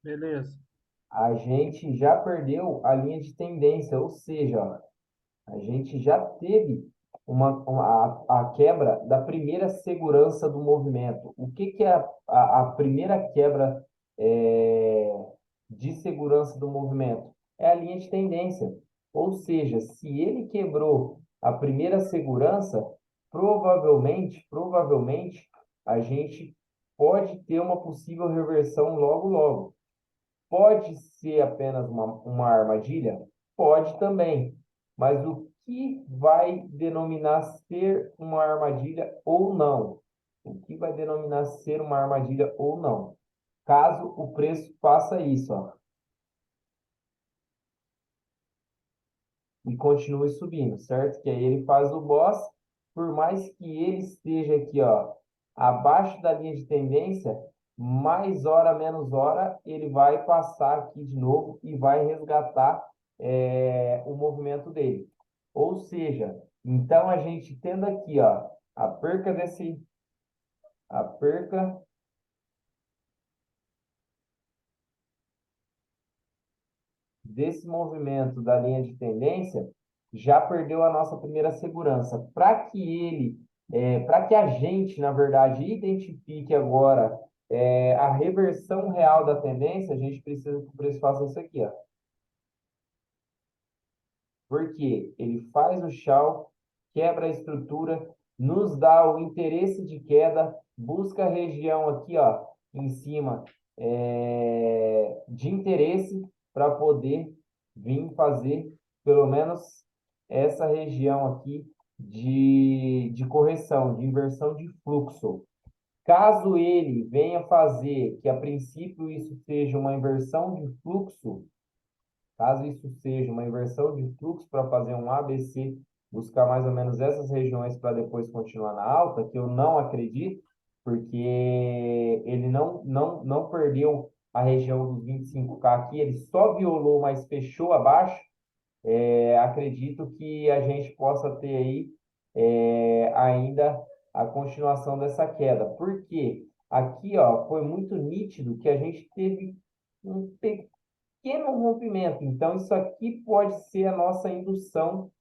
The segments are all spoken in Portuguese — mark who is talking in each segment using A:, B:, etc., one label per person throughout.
A: Beleza.
B: A gente já perdeu a linha de tendência, ou seja, ó, a gente já teve a quebra da primeira segurança do movimento. O que que é a primeira quebra de segurança do movimento? É a linha de tendência. Ou seja, se ele quebrou a primeira segurança, provavelmente, a gente pode ter uma possível reversão logo, logo. Pode ser apenas uma armadilha? Pode também. Mas o que vai denominar ser uma armadilha ou não? O que vai denominar ser uma armadilha ou não? Caso o preço faça isso, ó, e continue subindo, certo? Que aí ele faz o boss, por mais que ele esteja aqui, ó, abaixo da linha de tendência, mais hora menos hora, ele vai passar aqui de novo e vai resgatar o movimento dele. Ou seja, então a gente tendo aqui, ó, a perca desse, a perca desse movimento da linha de tendência, já perdeu a nossa primeira segurança. Para que a gente, na verdade, identifique agora a reversão real da tendência, a gente precisa que o preço faça isso aqui, ó. Porque ele faz o chau, quebra a estrutura, nos dá o interesse de queda, busca a região aqui, ó, em cima, de interesse para poder vir fazer pelo menos essa região aqui de correção, de inversão de fluxo. Caso ele venha fazer que a princípio isso seja uma inversão de fluxo, caso isso seja uma inversão de fluxo para fazer um ABC, buscar mais ou menos essas regiões para depois continuar na alta, que eu não acredito, porque ele não perdeu a região dos 25K aqui, ele só violou, mas fechou abaixo. Acredito que a gente possa ter aí ainda a continuação dessa queda. Porque aqui, ó, foi muito nítido que a gente teve um pequeno rompimento. Então, isso aqui pode ser a nossa indução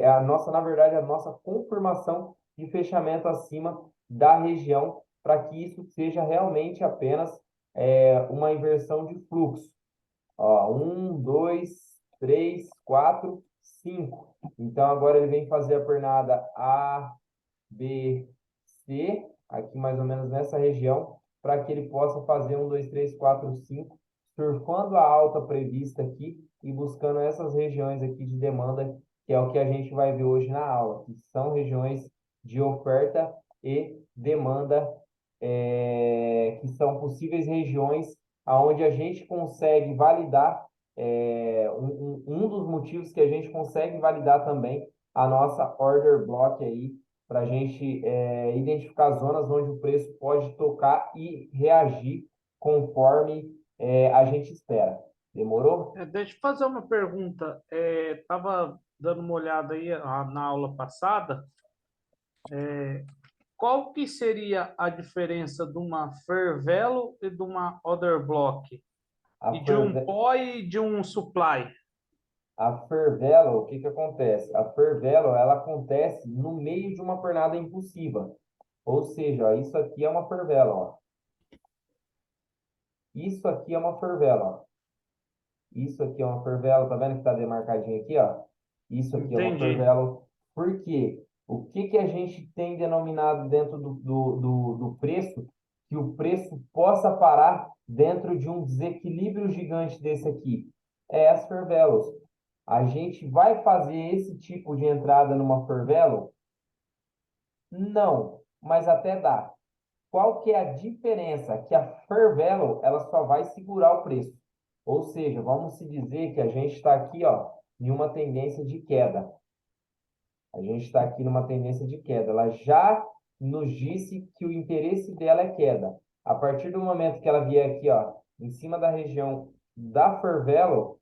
B: a nossa, na verdade, a nossa confirmação de fechamento acima da região, para que isso seja realmente apenas uma inversão de fluxo. Ó, um, dois, três, quatro, cinco. Então, agora ele vem fazer a pernada A, B, C, aqui mais ou menos nessa região, para que ele possa fazer um, dois, três, quatro, cinco, surfando a alta prevista aqui e buscando essas regiões aqui de demanda, que é o que a gente vai ver hoje na aula, que são regiões de oferta e demanda, que são possíveis regiões aonde a gente consegue validar, um dos motivos que a gente consegue validar também a nossa order block aí, para a gente identificar zonas onde o preço pode tocar e reagir conforme a gente espera. Demorou?
A: Deixa eu fazer uma pergunta. Estava dando uma olhada aí na aula passada. Qual que seria a diferença de uma Fervelo e de uma Other Block?
B: A,
A: E de um
B: ferve,
A: POI e de um Supply?
B: a fervelo, o que que acontece? A fervelo, ela acontece no meio de uma pernada impulsiva. Ou seja, ó, isso aqui é uma fervelo, ó. Isso aqui é uma fervelo, ó. Isso aqui é uma fervelo, tá vendo que tá demarcadinho aqui, ó? Isso aqui é uma
A: Entendi.
B: fervelo. Por quê? O que que a gente tem denominado dentro do preço, que o preço possa parar dentro de um desequilíbrio gigante desse aqui? É as fervelos. A gente vai fazer esse tipo de entrada numa fervelo? Não, mas até dá. Qual que é a diferença? Que a Fervelo, ela só vai segurar o preço. Ou seja, vamos se dizer que a gente está aqui, ó, em uma tendência de queda. A gente está aqui numa tendência de queda. Ela já nos disse que o interesse dela é queda. A partir do momento que ela vier aqui, ó, em cima da região da Fervelo,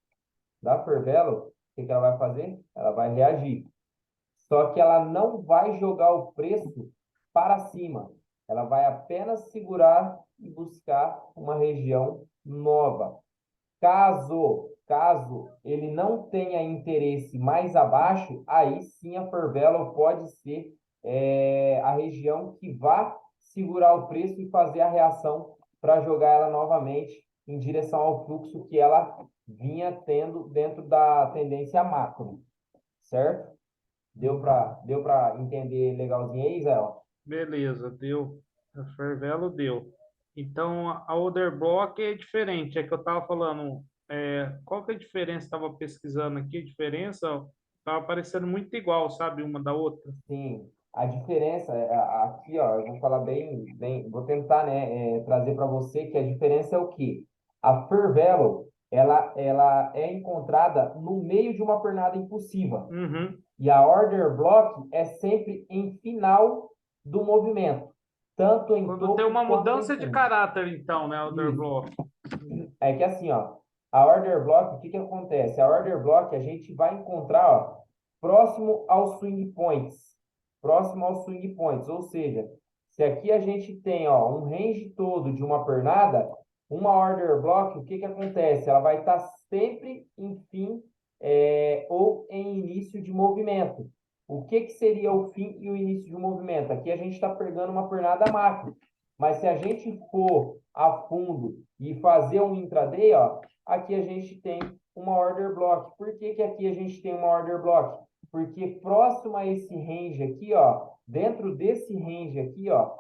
B: o que que ela vai fazer? Ela vai reagir. Só que ela não vai jogar o preço para cima. Ela vai apenas segurar e buscar uma região nova. Caso ele não tenha interesse mais abaixo, aí sim a Firvelo pode ser a região que vá segurar o preço e fazer a reação para jogar ela novamente em direção ao fluxo que ela vinha tendo dentro da tendência macro, certo? Deu para entender legalzinho aí, Zé?
A: Beleza, deu. A Fervelo deu. Então, a Order Block é diferente. É que eu estava falando, qual que é a diferença? Estava pesquisando aqui, a diferença estava parecendo muito igual, sabe, uma da outra.
B: Sim, a diferença aqui, ó, eu vou falar bem, vou tentar, né, trazer para você que a diferença é o quê? A Firvelo, ela é encontrada no meio de uma pernada impulsiva
A: Uhum.
B: e a Order Block é sempre em final do movimento, tanto em
A: Quando tem
B: topo
A: uma
B: quanto em
A: mudança de
B: fundo.
A: caráter, então, né, Order
B: Isso.
A: Block.
B: É que assim, ó, a order block, o que que acontece? A order block a gente vai encontrar, ó, próximo aos swing points, próximo aos swing points, ou seja, se aqui a gente tem, ó, um range todo de uma pernada, uma order block, o que que acontece? Ela vai estar sempre em fim, ou em início de movimento. O que que seria o fim e o início de um movimento? Aqui a gente está pegando uma pernada macro. Mas se a gente for a fundo e fazer um intraday, ó, aqui a gente tem uma order block. Por que que aqui a gente tem uma order block? Porque próximo a esse range aqui, ó, dentro desse range aqui, ó,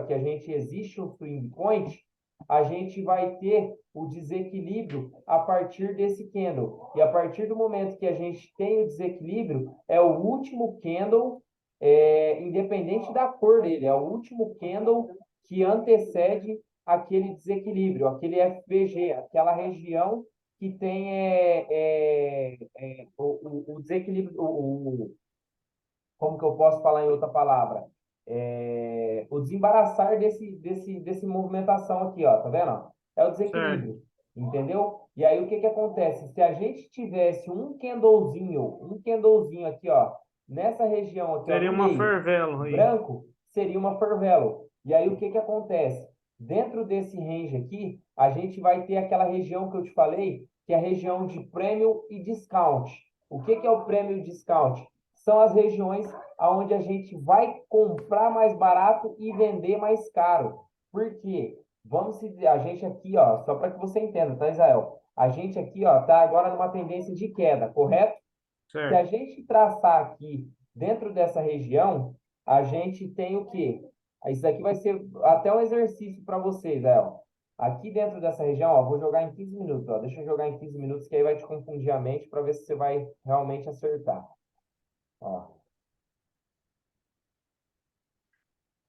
B: que a gente existe um swing point, a gente vai ter o desequilíbrio a partir desse candle. E a partir do momento que a gente tem o desequilíbrio, é o último candle independente da cor dele, é o último candle que antecede aquele desequilíbrio, aquele FVG, aquela região que tem o desequilíbrio, como que eu posso falar em outra palavra? O desembaraçar desse movimentação aqui, ó, tá vendo? É o
A: Certo.
B: desequilíbrio, entendeu? E aí o que que acontece? Se a gente tivesse um candlezinho aqui, ó, nessa região aqui, ó,
A: Seria
B: no
A: uma
B: meio,
A: Fervelo aí.
B: branco, seria uma Fervelo. E aí o que que acontece? Dentro desse range aqui, a gente vai ter aquela região que eu te falei, que é a região de premium e discount. O que que é o premium e discount? São as regiões onde a gente vai comprar mais barato e vender mais caro. Por quê? Vamos dizer, a gente aqui, ó, só para que você entenda, tá, Israel? A gente aqui, ó, tá agora numa tendência de queda, correto? Se a
A: Certo.
B: gente traçar aqui dentro dessa região, a gente tem o quê? Isso aqui vai ser até um exercício para vocês, Israel. Aqui dentro dessa região, ó, vou jogar em 15 minutos, ó. Deixa eu jogar em 15 minutos, que aí vai te confundir a mente para ver se você vai realmente acertar. Ó,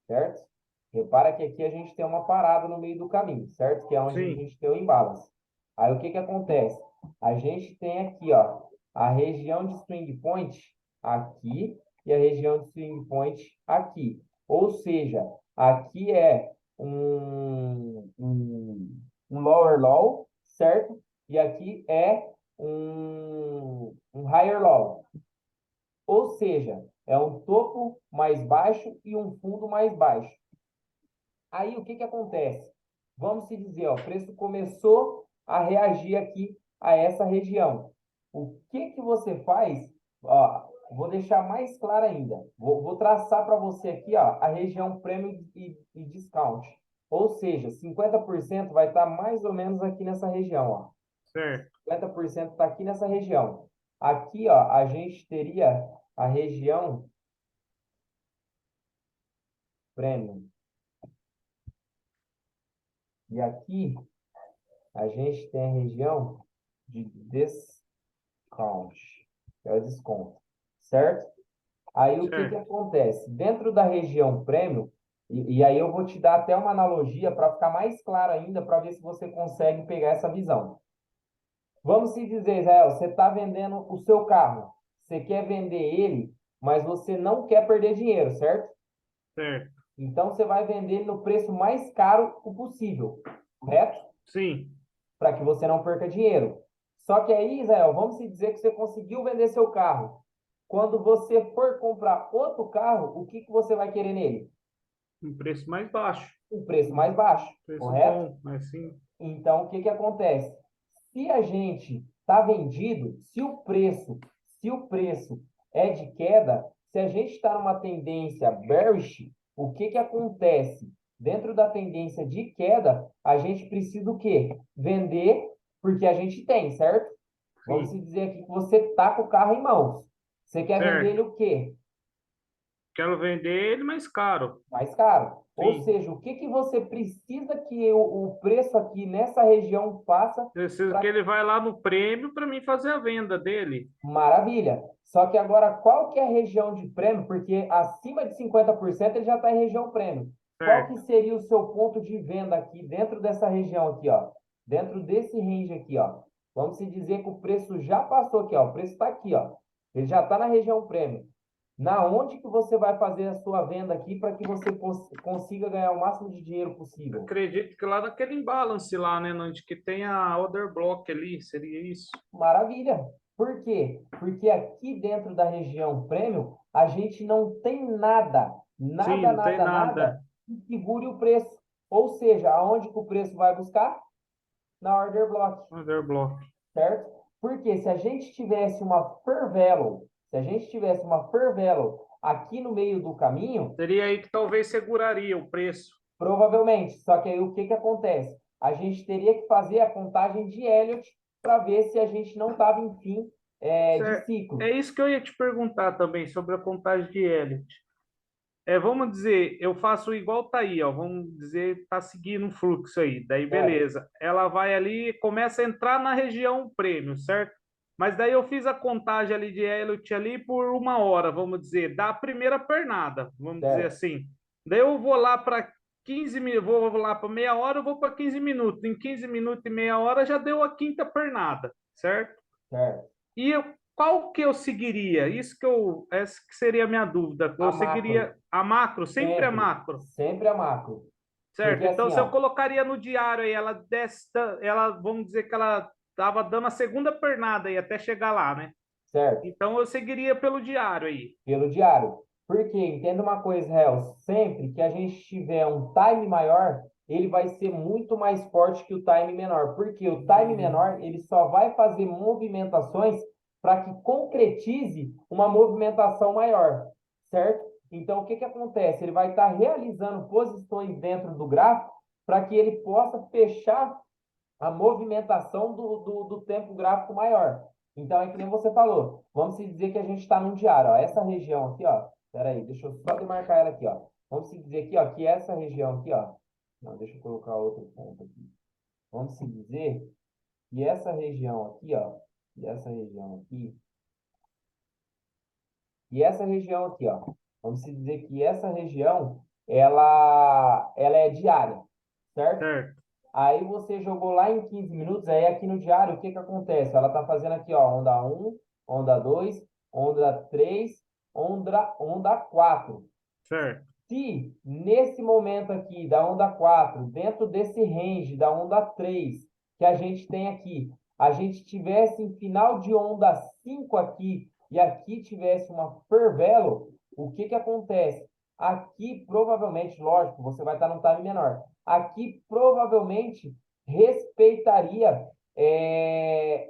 B: certo? Repara que aqui a gente tem uma parada no meio do caminho, certo? Que é onde a
A: Sim.
B: gente tem o imbalance. Aí o que que acontece? A gente tem aqui, ó, a região de swing point aqui e a região de swing point aqui. Ou seja, aqui é um lower low, certo? E aqui é um higher low. Ou seja, é um topo mais baixo e um fundo mais baixo. Aí o que que acontece? Vamos se dizer, ó, o preço começou a reagir aqui a essa região. O que que você faz? Ó, vou deixar mais claro ainda. Vou traçar para você aqui, ó, a região premium e discount. Ou seja, 50% vai estar mais ou menos aqui nessa região, ó.
A: Certo.
B: 50% está aqui nessa região. Aqui, ó, a gente teria a região premium. E aqui a gente tem a região de discount, que é o desconto, certo? Aí o que que
A: Certo.
B: acontece? Dentro da região premium, e aí eu vou te dar até uma analogia para ficar mais claro ainda, para ver se você consegue pegar essa visão. Vamos se dizer, Israel, você está vendendo o seu carro, você quer vender ele, mas você não quer perder dinheiro, certo?
A: Certo.
B: Então você vai vender ele no preço mais caro o possível, correto?
A: Sim.
B: Para que você não perca dinheiro. Só que aí, Israel, vamos se dizer que você conseguiu vender seu carro. Quando você for comprar outro carro, o que que você vai querer nele?
A: Um preço mais baixo.
B: Um preço mais baixo,
A: Preço
B: correto?
A: bom, mas sim.
B: Então, o que que acontece? Se a gente está vendido, se o preço é de queda, se a gente está numa tendência bearish, o que que acontece? Dentro da tendência de queda, a gente precisa o quê? Vender, porque a gente tem, certo? Vamos
A: Sim.
B: dizer aqui que você está com o carro em mãos. Você quer vender ele
A: Certo.
B: o quê?
A: Quero vender ele mais caro.
B: Mais caro. Ou
A: Sim.
B: seja, o que que você precisa que o preço aqui nessa região faça
A: Preciso que
B: para.
A: ele vai lá no prêmio para mim fazer a venda dele.
B: Maravilha. Só que agora, qual que é a região de prêmio? Porque acima de 50% ele já está em região prêmio. Qual que
A: Certo.
B: seria o seu ponto de venda aqui dentro dessa região aqui, ó? Dentro desse range aqui, ó. Vamos se dizer que o preço já passou aqui, ó. O preço está aqui, ó. Ele já está na região prêmio. Na onde que você vai fazer a sua venda aqui para que você consiga ganhar o máximo de dinheiro possível?
A: Acredito que lá naquele imbalance lá, né? Onde que tem a order block ali, seria isso.
B: Maravilha. Por quê? Porque aqui dentro da região prêmio, a gente não tem nada,
A: Sim,
B: nada,
A: não tem
B: nada, nada
A: nada.
B: que segure o preço. Ou seja, aonde que o preço vai buscar? Na order block,
A: Order block.
B: certo? Porque se a gente tivesse uma fair value, se a gente tivesse uma fair value aqui no meio do caminho,
A: Seria aí que talvez seguraria o preço.
B: provavelmente. Só que aí o que que acontece? A gente teria que fazer a contagem de Elliott para ver se a gente não estava em fim de
A: Certo. É
B: ciclo.
A: isso que eu ia te perguntar também sobre a contagem de Elliott. Vamos dizer, eu faço igual tá aí, ó. Vamos dizer, tá seguindo um fluxo aí. Daí,
B: Certo,
A: beleza. Ela vai ali, começa a entrar na região prêmio, certo? Mas daí eu fiz a contagem ali de Elliott ali por uma hora, vamos dizer, da primeira pernada, vamos dizer
B: certo,
A: assim. Daí eu vou lá para 15 minutos, vou lá para meia hora, eu vou para 15 minutos. Em 15 minutos e meia hora já deu a quinta pernada, certo?
B: certo.
A: E qual que eu seguiria? Essa que seria a minha dúvida.
B: A
A: Eu
B: macro,
A: seguiria a macro, sempre a
B: sempre,
A: macro,
B: sempre a macro.
A: certo?
B: Porque
A: Então,
B: assim,
A: se eu
B: ó,
A: colocaria no diário aí, vamos dizer que ela estava dando a segunda pernada aí até chegar lá, né?
B: certo,
A: Então, eu seguiria pelo diário aí.
B: pelo diário. Porque, entenda uma coisa, Réu, sempre que a gente tiver um time maior, ele vai ser muito mais forte que o time menor. Porque o time
A: Entendi.
B: menor, ele só vai fazer movimentações para que concretize uma movimentação maior, certo? Então, o que que acontece? Ele vai estar realizando posições dentro do gráfico para que ele possa fechar a movimentação do tempo gráfico maior. Então, é que nem você falou. Vamos se dizer que a gente está num diário, ó. Essa região aqui, ó. Espera aí, deixa eu só demarcar ela aqui, ó. Vamos se dizer aqui, ó, que essa região aqui, ó. Não, deixa eu colocar outro ponto aqui. Vamos se dizer que essa região aqui, ó. E essa região aqui. E essa região aqui, ó. Vamos se dizer que essa região, ela é diária, certo?
A: Certo,
B: Aí você jogou lá em 15 minutos, aí aqui no diário, o que que acontece? Ela tá fazendo aqui, ó, onda um, onda 2, onda 3, onda 4.
A: certo.
B: Se nesse momento aqui da onda 4, dentro desse range da onda 3 que a gente tem aqui, a gente tivesse em final de onda 5 aqui e aqui tivesse uma fervelo, o que que acontece? Aqui provavelmente, lógico, você vai estar num time menor. Aqui provavelmente respeitaria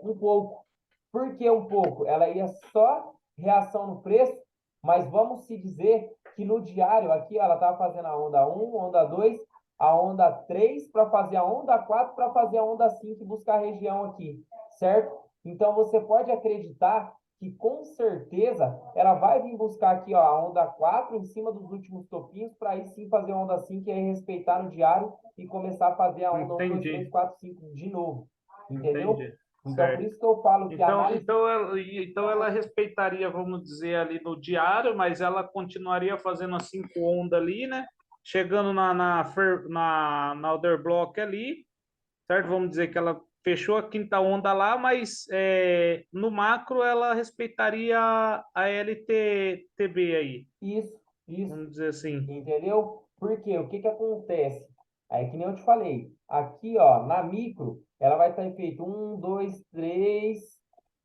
B: um pouco. Por que um pouco? Ela ia só reação no preço, mas vamos se dizer que no diário aqui ela estava fazendo a onda um, onda 2, a onda 3 para fazer a onda 4 para fazer a onda 5 e buscar a região aqui, certo? Então você pode acreditar que com certeza ela vai vir buscar aqui ó, a onda 4 em cima dos últimos topinhos para aí sim fazer a onda 5 e aí respeitar no diário e começar a fazer a onda um, 2, 3,
A: Entendi,
B: 4, 5 de novo. Entendeu?
A: entendi.
B: Então, por
A: Certo.
B: isso que eu falo que a
A: Então,
B: análise.
A: então ela respeitaria, vamos dizer, ali no diário, mas ela continuaria fazendo as cinco ondas ali, né? Chegando na Other Block ali, certo? Vamos dizer que ela fechou a quinta onda lá, mas no macro ela respeitaria a LTB aí,
B: Isso, isso.
A: vamos dizer assim.
B: Entendeu? Porque o que que acontece? Aí, que nem eu te falei, aqui, ó, na micro, ela vai estar em feito um, dois, três,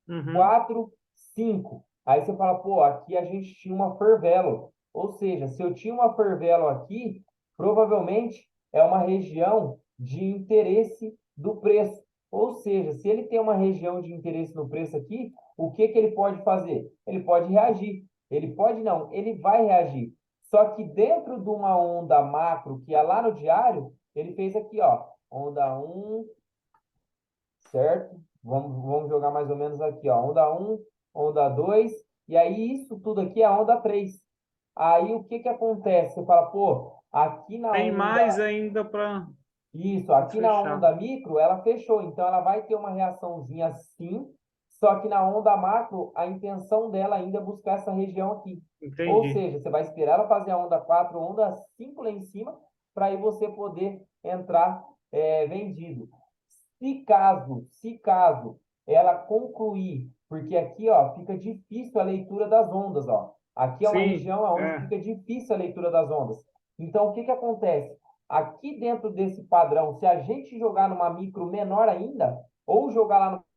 A: Uhum,
B: 4, 5. Aí você fala, pô, aqui a gente tinha uma fervelo. Ou seja, se eu tinha uma fervelo aqui, provavelmente é uma região de interesse do preço. Ou seja, se ele tem uma região de interesse no preço aqui, o que que ele pode fazer? Ele pode reagir. Ele pode não, ele vai reagir. Só que dentro de uma onda macro que é lá no diário, ele fez aqui, ó, onda um, certo? Vamos jogar mais ou menos aqui, ó, onda um, onda 2, e aí isso tudo aqui é a onda 3. Aí o que que acontece? Você fala, pô, aqui na
A: Tem
B: onda,
A: mais ainda para
B: isso, aqui na
A: fechar.
B: onda micro, ela fechou, então ela vai ter uma reaçãozinha sim, só que na onda macro, a intenção dela ainda é buscar essa região aqui. Ou
A: Entendi.
B: seja, você vai esperar ela fazer a onda 4, onda 5 lá em cima, para aí você poder entrar vendido. Se caso ela concluir, porque aqui, ó, fica difícil a leitura das ondas, ó. Aqui é uma
A: Sim,
B: região onde
A: é.
B: fica difícil a leitura das ondas. Então, o que que acontece? Aqui dentro desse padrão, se a gente jogar numa micro menor ainda, ou jogar lá no.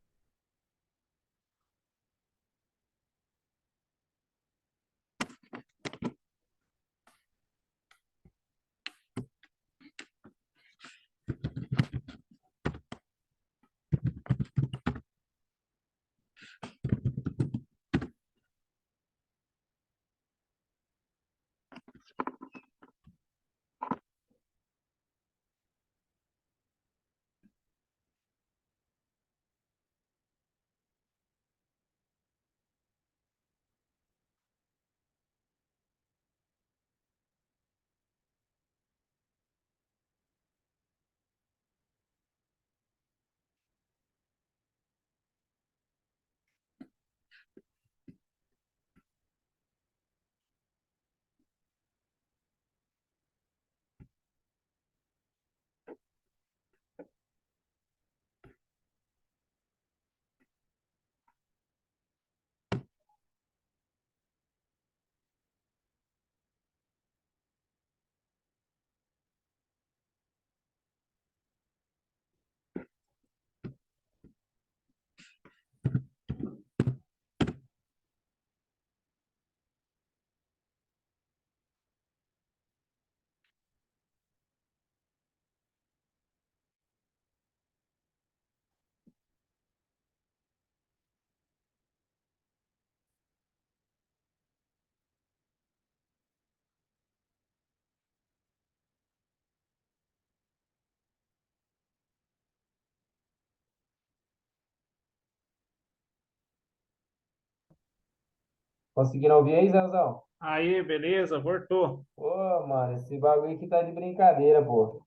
B: Conseguiram ouvir aí, Zezão?
A: Aí, beleza, voltou.
B: Ô, mano, esse bagulho aqui tá de brincadeira, pô.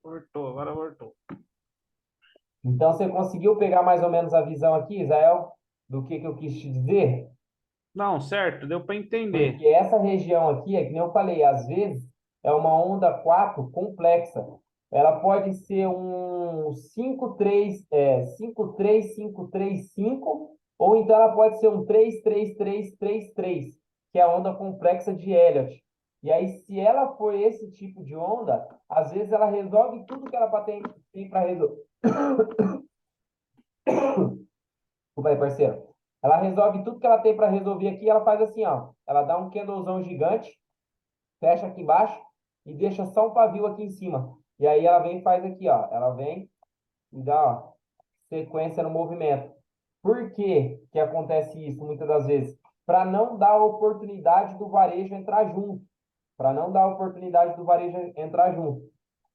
A: Voltou, agora voltou.
B: Então, você conseguiu pegar mais ou menos a visão aqui, Israel, do que eu quis te dizer?
A: Não, certo, deu para entender.
B: Porque essa região aqui, é que nem eu falei, às vezes é uma onda 4 complexa. Ela pode ser um 5-3-5-3-5-3-5, ou então ela pode ser um 3-3-3-3-3, que é a onda complexa de Elliott. E aí, se ela for esse tipo de onda, às vezes ela resolve tudo que ela tem para resolver. Desculpa aí, parceiro. Ela resolve tudo que ela tem para resolver aqui. Ela faz assim, ó. Ela dá um candlezão gigante, fecha aqui embaixo e deixa só um pavio aqui em cima. E aí ela vem e faz aqui, ó. Ela vem e dá, ó, sequência no movimento. Por que que acontece isso muitas das vezes? Para não dar a oportunidade do varejo entrar junto. Para não dar a oportunidade do varejo entrar junto.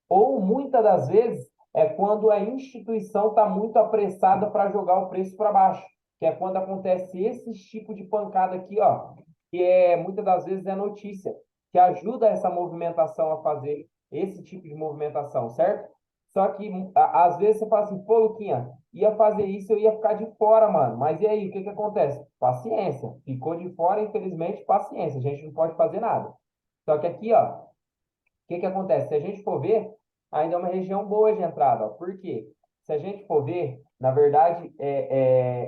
B: Ou muitas das vezes é quando a instituição está muito apressada para jogar o preço para baixo, que é quando acontece esse tipo de pancada aqui, ó, que é muitas das vezes é notícia, que ajuda essa movimentação a fazer esse tipo de movimentação, certo? Só que às vezes você fala assim, pô, Luquinha, ia fazer isso, eu ia ficar de fora, mano. Mas e aí, o que que acontece? Paciência. Ficou de fora, infelizmente, paciência. A gente não pode fazer nada. Só que aqui, ó, o que que acontece? Se a gente for ver, ainda é uma região boa de entrada. Ó. Por quê? Se a gente for ver, na verdade,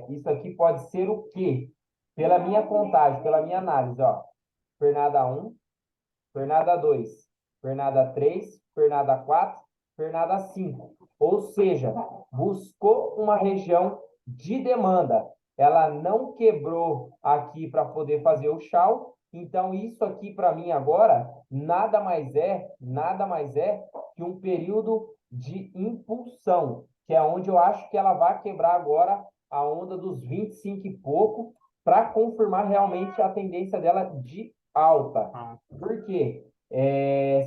B: isso aqui pode ser o quê? Pela minha contagem, pela minha análise, ó. Pernada um, pernada 2, pernada 3, pernada 4, pernada 5. Ou seja, buscou uma região de demanda. Ela não quebrou aqui para poder fazer o chau, Então, isso aqui para mim agora nada mais é que um período de impulsão, que é onde eu acho que ela vai quebrar agora a onda dos 25 e pouco, para confirmar realmente a tendência dela de alta.
A: Ah,
B: Por quê?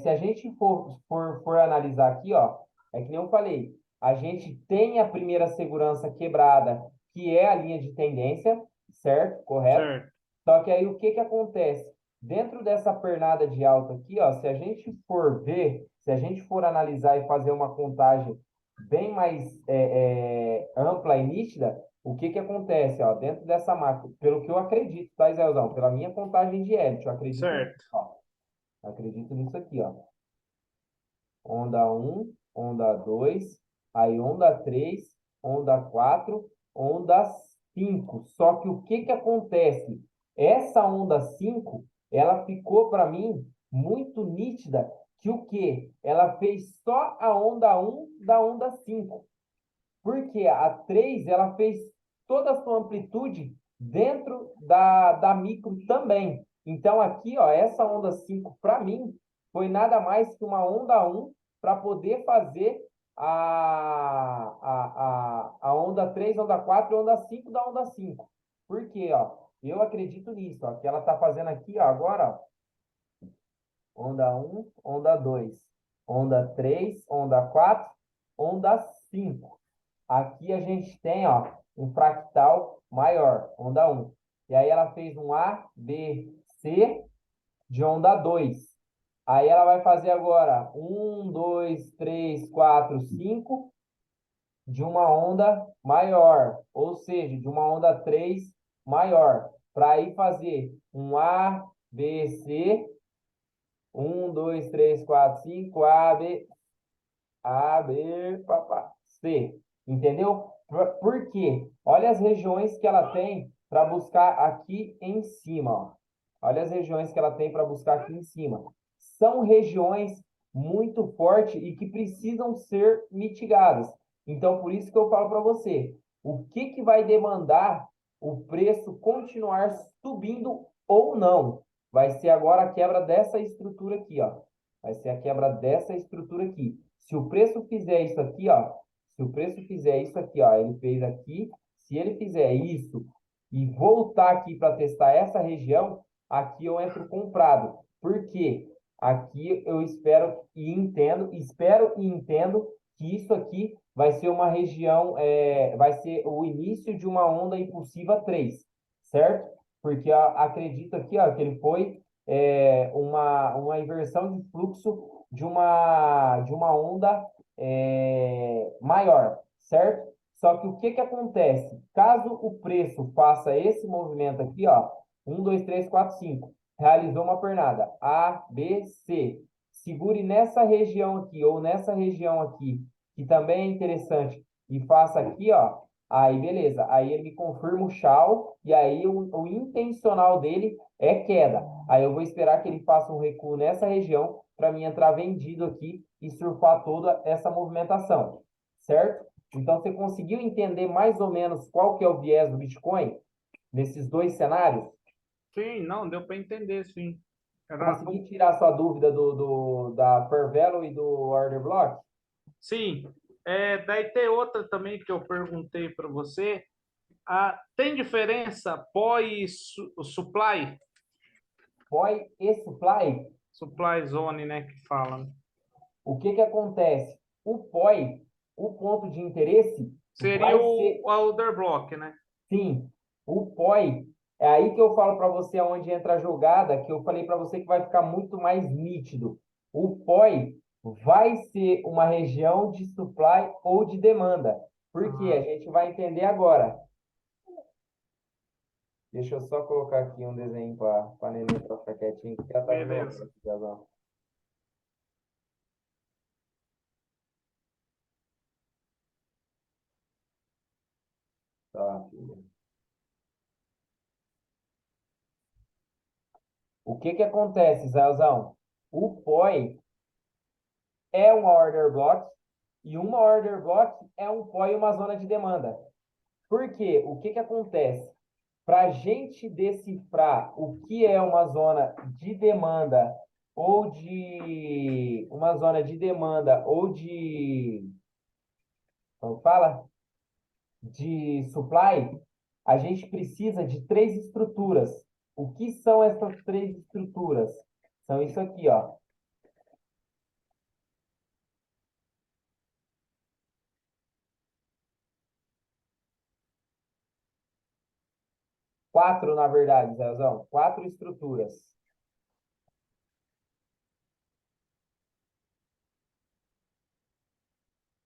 B: Se a gente for analisar aqui, ó, é que nem eu falei, a gente tem a primeira segurança quebrada, que é a linha de tendência, certo? Correto?
A: certo,
B: Só que aí o que que acontece? Dentro dessa pernada de alta aqui, ó, se a gente for ver, se a gente for analisar e fazer uma contagem bem mais ampla e nítida, o que que acontece, ó, dentro dessa máquina, pelo que eu acredito, tá, Israelzão? Pela minha contagem de Elliott, eu acredito nisso,
A: certo,
B: ó. Eu acredito nisso aqui, ó. Onda um, onda 2, aí onda 3, onda 4, onda 5. Só que o que que acontece? Essa onda 5, ela ficou para mim muito nítida que o quê? Ela fez só a onda um da onda 5. Porque a 3 ela fez toda a sua amplitude dentro da micro também. Então, aqui, ó, essa onda 5 para mim, foi nada mais que uma onda um para poder fazer a onda 3 onda 4 e onda 5 da onda 5. Por quê, ó? Eu acredito nisso, ó, que ela está fazendo aqui, ó, agora, ó, onda um onda 2 onda 3 onda 4 onda 5. Aqui a gente tem, ó, um fractal maior, onda um. E aí ela fez um A, B, C de onda 2. Aí ela vai fazer agora um, 2, 3, 4, 5 de uma onda maior, ou seja, de uma onda 3 maior, para aí fazer um A, B, C, um, 2, 3, 4, 5, A, B, papá, C. Entendeu? Por quê? Olha as regiões que ela tem para buscar aqui em cima, ó. Olha as regiões que ela tem para buscar aqui em cima. São regiões muito fortes e que precisam ser mitigadas. Então, por isso que eu falo para você, o que que vai demandar o preço continuar subindo ou não? Vai ser agora a quebra dessa estrutura aqui, ó. Vai ser a quebra dessa estrutura aqui. Se o preço fizer isso aqui, ó, se o preço fizer isso aqui, ó, ele fez aqui, se ele fizer isso e voltar aqui para testar essa região, aqui eu entro comprado. Por quê? Aqui eu espero e entendo que isso aqui vai ser uma região, vai ser o início de uma onda impulsiva 3, certo? Porque ó, acredito aqui, ó, que ele foi uma inversão de fluxo de uma onda maior, certo? Só que o que que acontece? Caso o preço faça esse movimento aqui, ó, 1, 2, 3, 4, 5, realizou uma pernada A, B, C. Segure nessa região aqui ou nessa região aqui, que também é interessante, e faça aqui, ó. Aí, beleza. Aí ele me confirma o chau, e aí o intencional dele é queda. Aí eu vou esperar que ele faça um recuo nessa região para mim entrar vendido aqui e surfar toda essa movimentação, certo? Então, você conseguiu entender mais ou menos qual que é o viés do Bitcoin nesses dois cenários?
A: sim, não, deu para entender, sim. Era,
B: Consegui tirar sua dúvida da Fair Value e do Order Block?
A: sim, daí tem outra também que eu perguntei para você. Tem diferença pós-supply?
B: POI e Supply,
A: Supply zone, né, que fala, né?
B: o que que acontece? O POI, o ponto de interesse,
A: Seria
B: vai
A: o
B: ser.
A: order block, né?
B: Sim, o POI, é aí que eu falo para você onde entra a jogada, que eu falei para você que vai ficar muito mais nítido. O POI vai ser uma região de supply ou de demanda. Por quê? A
A: Ah,
B: gente vai entender agora. Deixa eu só colocar aqui um desenho para a neném pra ficar quietinho, que ela tá resolvendo
A: beleza.
B: aqui, Gazão. Tá, filha. O que que acontece, Zayozão? O POI é uma order block e uma order block é um POI e uma zona de demanda. Por quê? O que que acontece? para a gente decifrar o que é uma zona de demanda ou de uma zona de demanda ou de, como fala? De supply, a gente precisa de três estruturas. O que são essas três estruturas? São isso aqui, ó. Quatro, na verdade, Zézão. Quatro estruturas.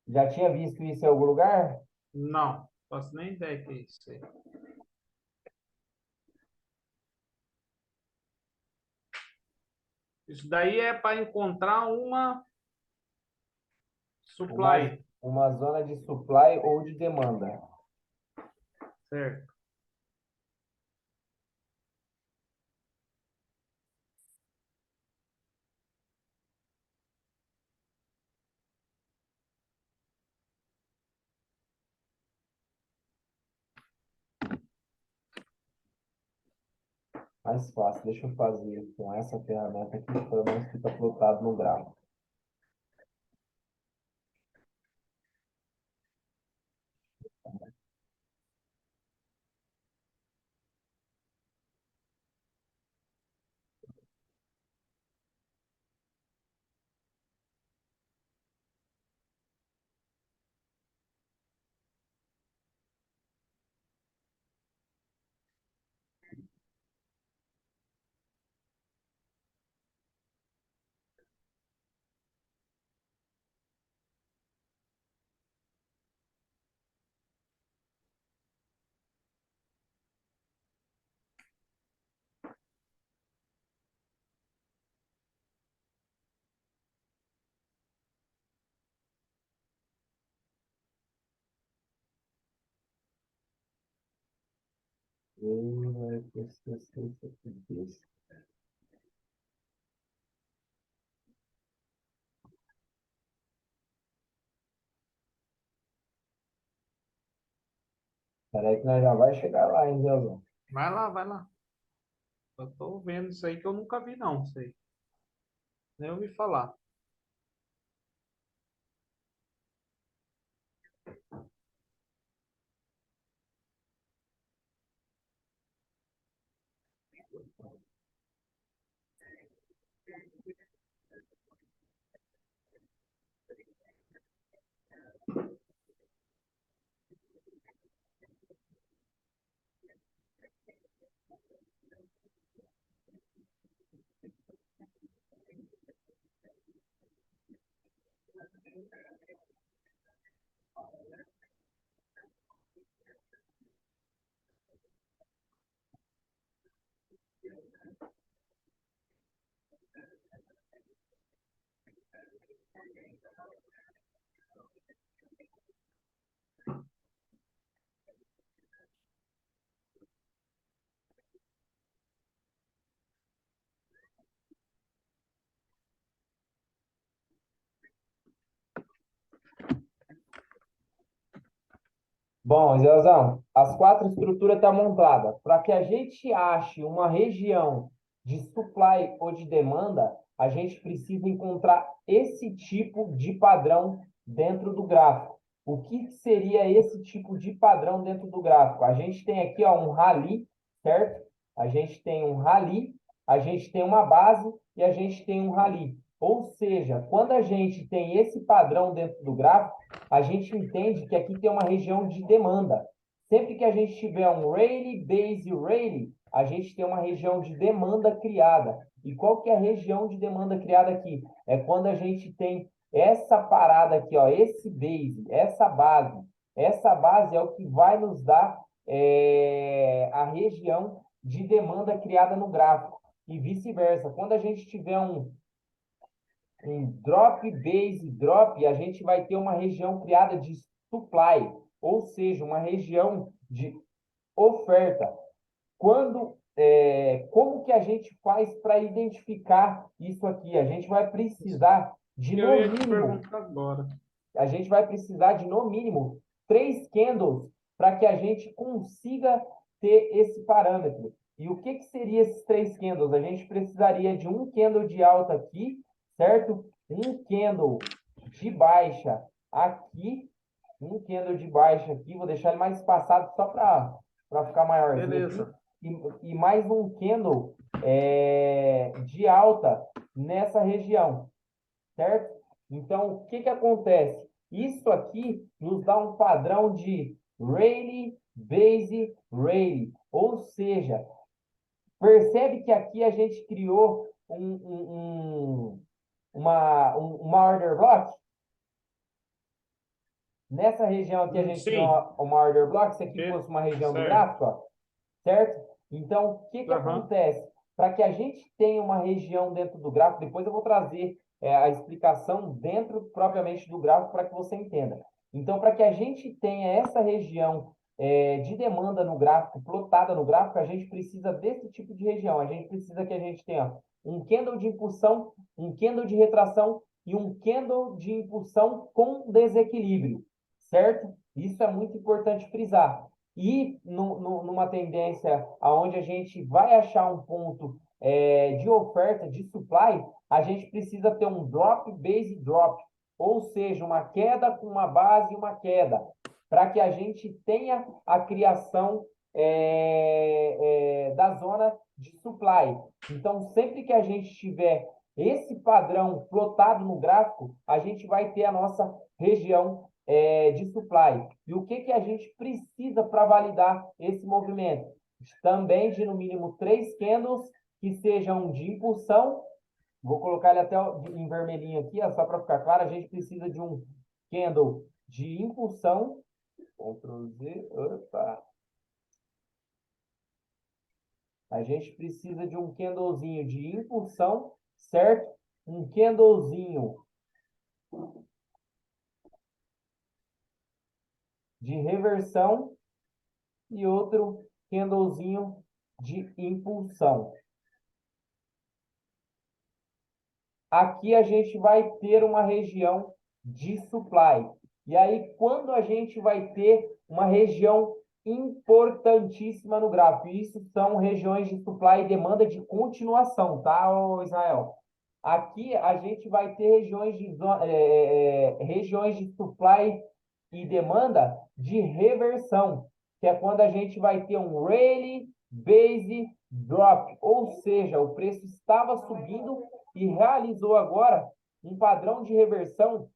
B: Já tinha visto isso em algum lugar?
A: Não, faço nem ideia que é isso aí. Isso daí é para encontrar uma
B: Uma,
A: supply,
B: uma zona de supply ou de demanda.
A: certo?
B: Mais fácil. Deixa eu fazer com essa ferramenta aqui, pelo menos fica plotado no gráfico. Peraí que nós já vai chegar lá, hein, Zézão?
A: Vai lá, vai lá. Eu tô vendo isso aí que eu nunca vi, não. Isso aí. Nem ouvi falar.
B: Bom, Zézão, as quatro estruturas estão montadas. Para que a gente ache uma região de supply ou de demanda, a gente precisa encontrar esse tipo de padrão dentro do gráfico. O que seria esse tipo de padrão dentro do gráfico? A gente tem aqui ó, um rally, certo? A gente tem um rally, a gente tem uma base e a gente tem um rally. Ou seja, quando a gente tem esse padrão dentro do gráfico, a gente entende que aqui tem uma região de demanda. Sempre que a gente tiver um Rayleigh, Base Rayleigh, a gente tem uma região de demanda criada. E qual que é a região de demanda criada aqui? É quando a gente tem essa parada aqui, ó, esse base, essa base. Essa base é o que vai nos dar a região de demanda criada no gráfico. E vice-versa. Quando a gente tiver um drop base drop, a gente vai ter uma região criada de supply, ou seja, uma região de oferta. Como que a gente faz para identificar isso aqui? A gente vai precisar de
A: Eu
B: no
A: ia te
B: mínimo,
A: perguntar agora.
B: a gente vai precisar de no mínimo três candles para que a gente consiga ter esse parâmetro. E o que seria esses 3 candles? A gente precisaria de um candle de alta aqui, certo? Um candle de baixa aqui, um candle de baixa aqui, vou deixar ele mais espaçado só para ficar maiorzinho aqui,
A: Beleza.
B: e mais um candle de alta nessa região, certo? Então, o que acontece? Isso aqui nos dá um padrão de Rayleigh, Base, Rayleigh, ou seja, percebe que aqui a gente criou uma order block? Nessa região aqui a gente criou
A: Sim.
B: uma order block, se aqui fosse uma região do
A: Certo.
B: gráfico, ó, certo? Então, o que
A: Aham.
B: acontece? Para que a gente tenha uma região dentro do gráfico, depois eu vou trazer a explicação dentro propriamente do gráfico para que você entenda. Então, para que a gente tenha essa região de demanda no gráfico, plotada no gráfico, a gente precisa desse tipo de região. A gente precisa que a gente tenha um candle de impulsão, um candle de retração e um candle de impulsão com desequilíbrio, certo? Isso é muito importante frisar. E numa tendência aonde a gente vai achar um ponto de oferta, de supply, a gente precisa ter um drop, base drop, ou seja, uma queda com uma base e uma queda, para que a gente tenha a criação da zona de supply. Então, sempre que a gente tiver esse padrão plotado no gráfico, a gente vai ter a nossa região de supply. E o que a gente precisa para validar esse movimento? Também de no mínimo 3 candles que sejam de impulsão. Vou colocar ele até em vermelhinho aqui, ó, só para ficar claro. A gente precisa de um candle de impulsão. Ctrl Z. Opa. A gente precisa de um candlezinho de impulsão, certo? Um candlezinho de reversão e outro candlezinho de impulsão. Aqui a gente vai ter uma região de supply. E aí, quando a gente vai ter uma região importantíssima no gráfico, isso são regiões de supply e demanda de continuação, tá, Israel? Aqui a gente vai ter regiões de supply e demanda de reversão, que é quando a gente vai ter um Rayleigh Base Drop, ou seja, o preço estava subindo e realizou agora um padrão de reversão,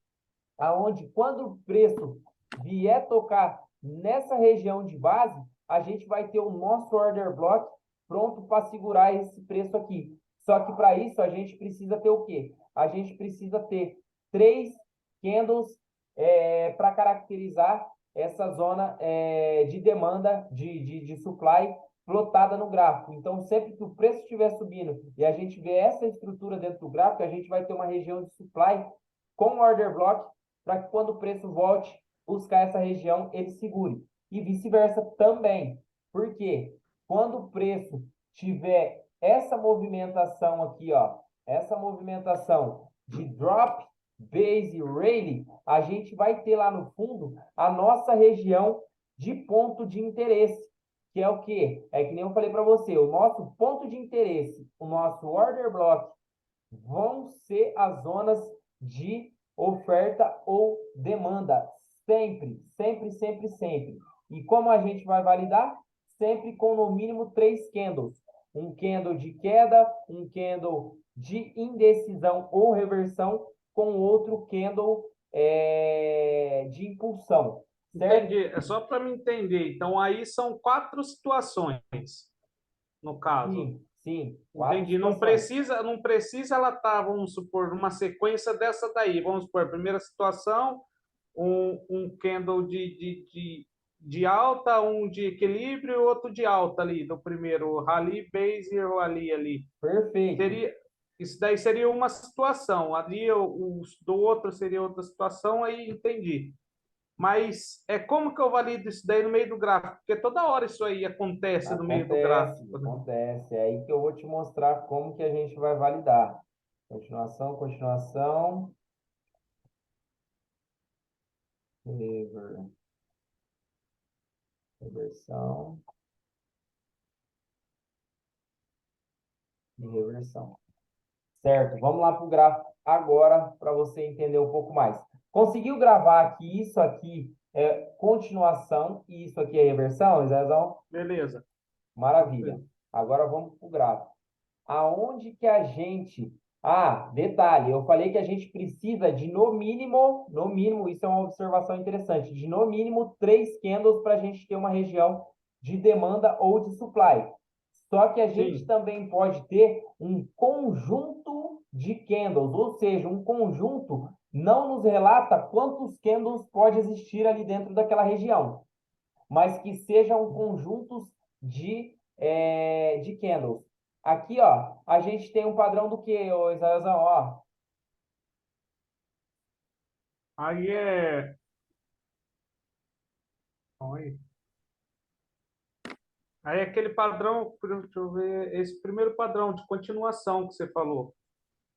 B: aonde quando o preço vier tocar nessa região de base, a gente vai ter o nosso order block pronto para segurar esse preço aqui. Só que para isso a gente precisa ter o quê? A gente precisa ter 3 candles para caracterizar essa zona de demanda de supply plotada no gráfico. Então, sempre que o preço estiver subindo e a gente vê essa estrutura dentro do gráfico, a gente vai ter uma região de supply com order block para que quando o preço volte buscar essa região, ele segure. E vice-versa também. Por quê? Quando o preço tiver essa movimentação aqui, ó, essa movimentação de drop, base, rally, a gente vai ter lá no fundo a nossa região de ponto de interesse, que é o quê? É que nem eu falei para você, o nosso ponto de interesse, o nosso order block, vão ser as zonas de oferta ou demanda. Sempre, sempre, sempre, sempre. E como a gente vai validar? Sempre com no mínimo 3 candles. Um candle de queda, um candle de indecisão ou reversão, com outro candle de impulsão. Certo?
A: Entendi. É só para me entender. Então, aí são quatro situações, no caso.
B: Sim, sim. Quatro
A: Entendi. Não
B: situações.
A: precisa, não precisa ela estar, vamos supor, numa sequência dessa daí. Vamos supor, primeira situação, um candle de alta, um de equilíbrio e outro de alta ali, do primeiro rally, base e rally ali.
B: Perfeito.
A: Seria, isso daí seria uma situação. Ali, do outro seria outra situação, aí entendi. Mas é como que eu valido isso daí no meio do gráfico? Porque toda hora isso aí acontece no meio do
B: Acontece,
A: gráfico, né?
B: acontece. É aí que eu vou te mostrar como que a gente vai validar. Continuação, continuação. Reversão. de reversão. Certo? Vamos lá para o gráfico agora para você entender um pouco mais. Conseguiu gravar que isso aqui é continuação e isso aqui é reversão, Isaías?
A: Beleza.
B: Maravilha.
A: Tranquilo.
B: Agora vamos para o gráfico. Aonde que a gente... Ah, detalhe, eu falei que a gente precisa de no mínimo, isso é uma observação interessante, de no mínimo 3 candles para a gente ter uma região de demanda ou de supply. Só que a gente
A: Sim.
B: também pode ter um conjunto de candles, ou seja, um conjunto não nos relata quantos candles pode existir ali dentro daquela região, mas que sejam conjuntos de candles. Aqui, ó, a gente tem um padrão do que, ô Isaíasão, ó.
A: Aí é. Aí aí é aquele padrão, deixa eu ver, esse primeiro padrão de continuação que você falou,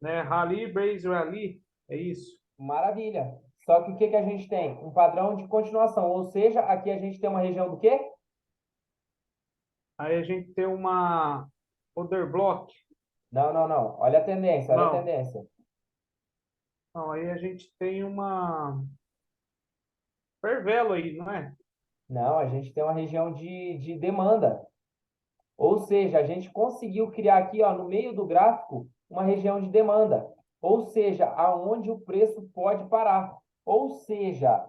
A: né? Rally, base, rally, é isso.
B: Maravilha. Só que o que que a gente tem? Um padrão de continuação, ou seja, aqui a gente tem uma região do quê?
A: Aí a gente tem uma order block.
B: Não, não, não. Olha a tendência, olha a
A: Não,
B: tendência.
A: não, aí a gente tem uma Fervelo aí, não é?
B: Não, a gente tem uma região de demanda. Ou seja, a gente conseguiu criar aqui, ó, no meio do gráfico, uma região de demanda. Ou seja, aonde o preço pode parar. Ou seja,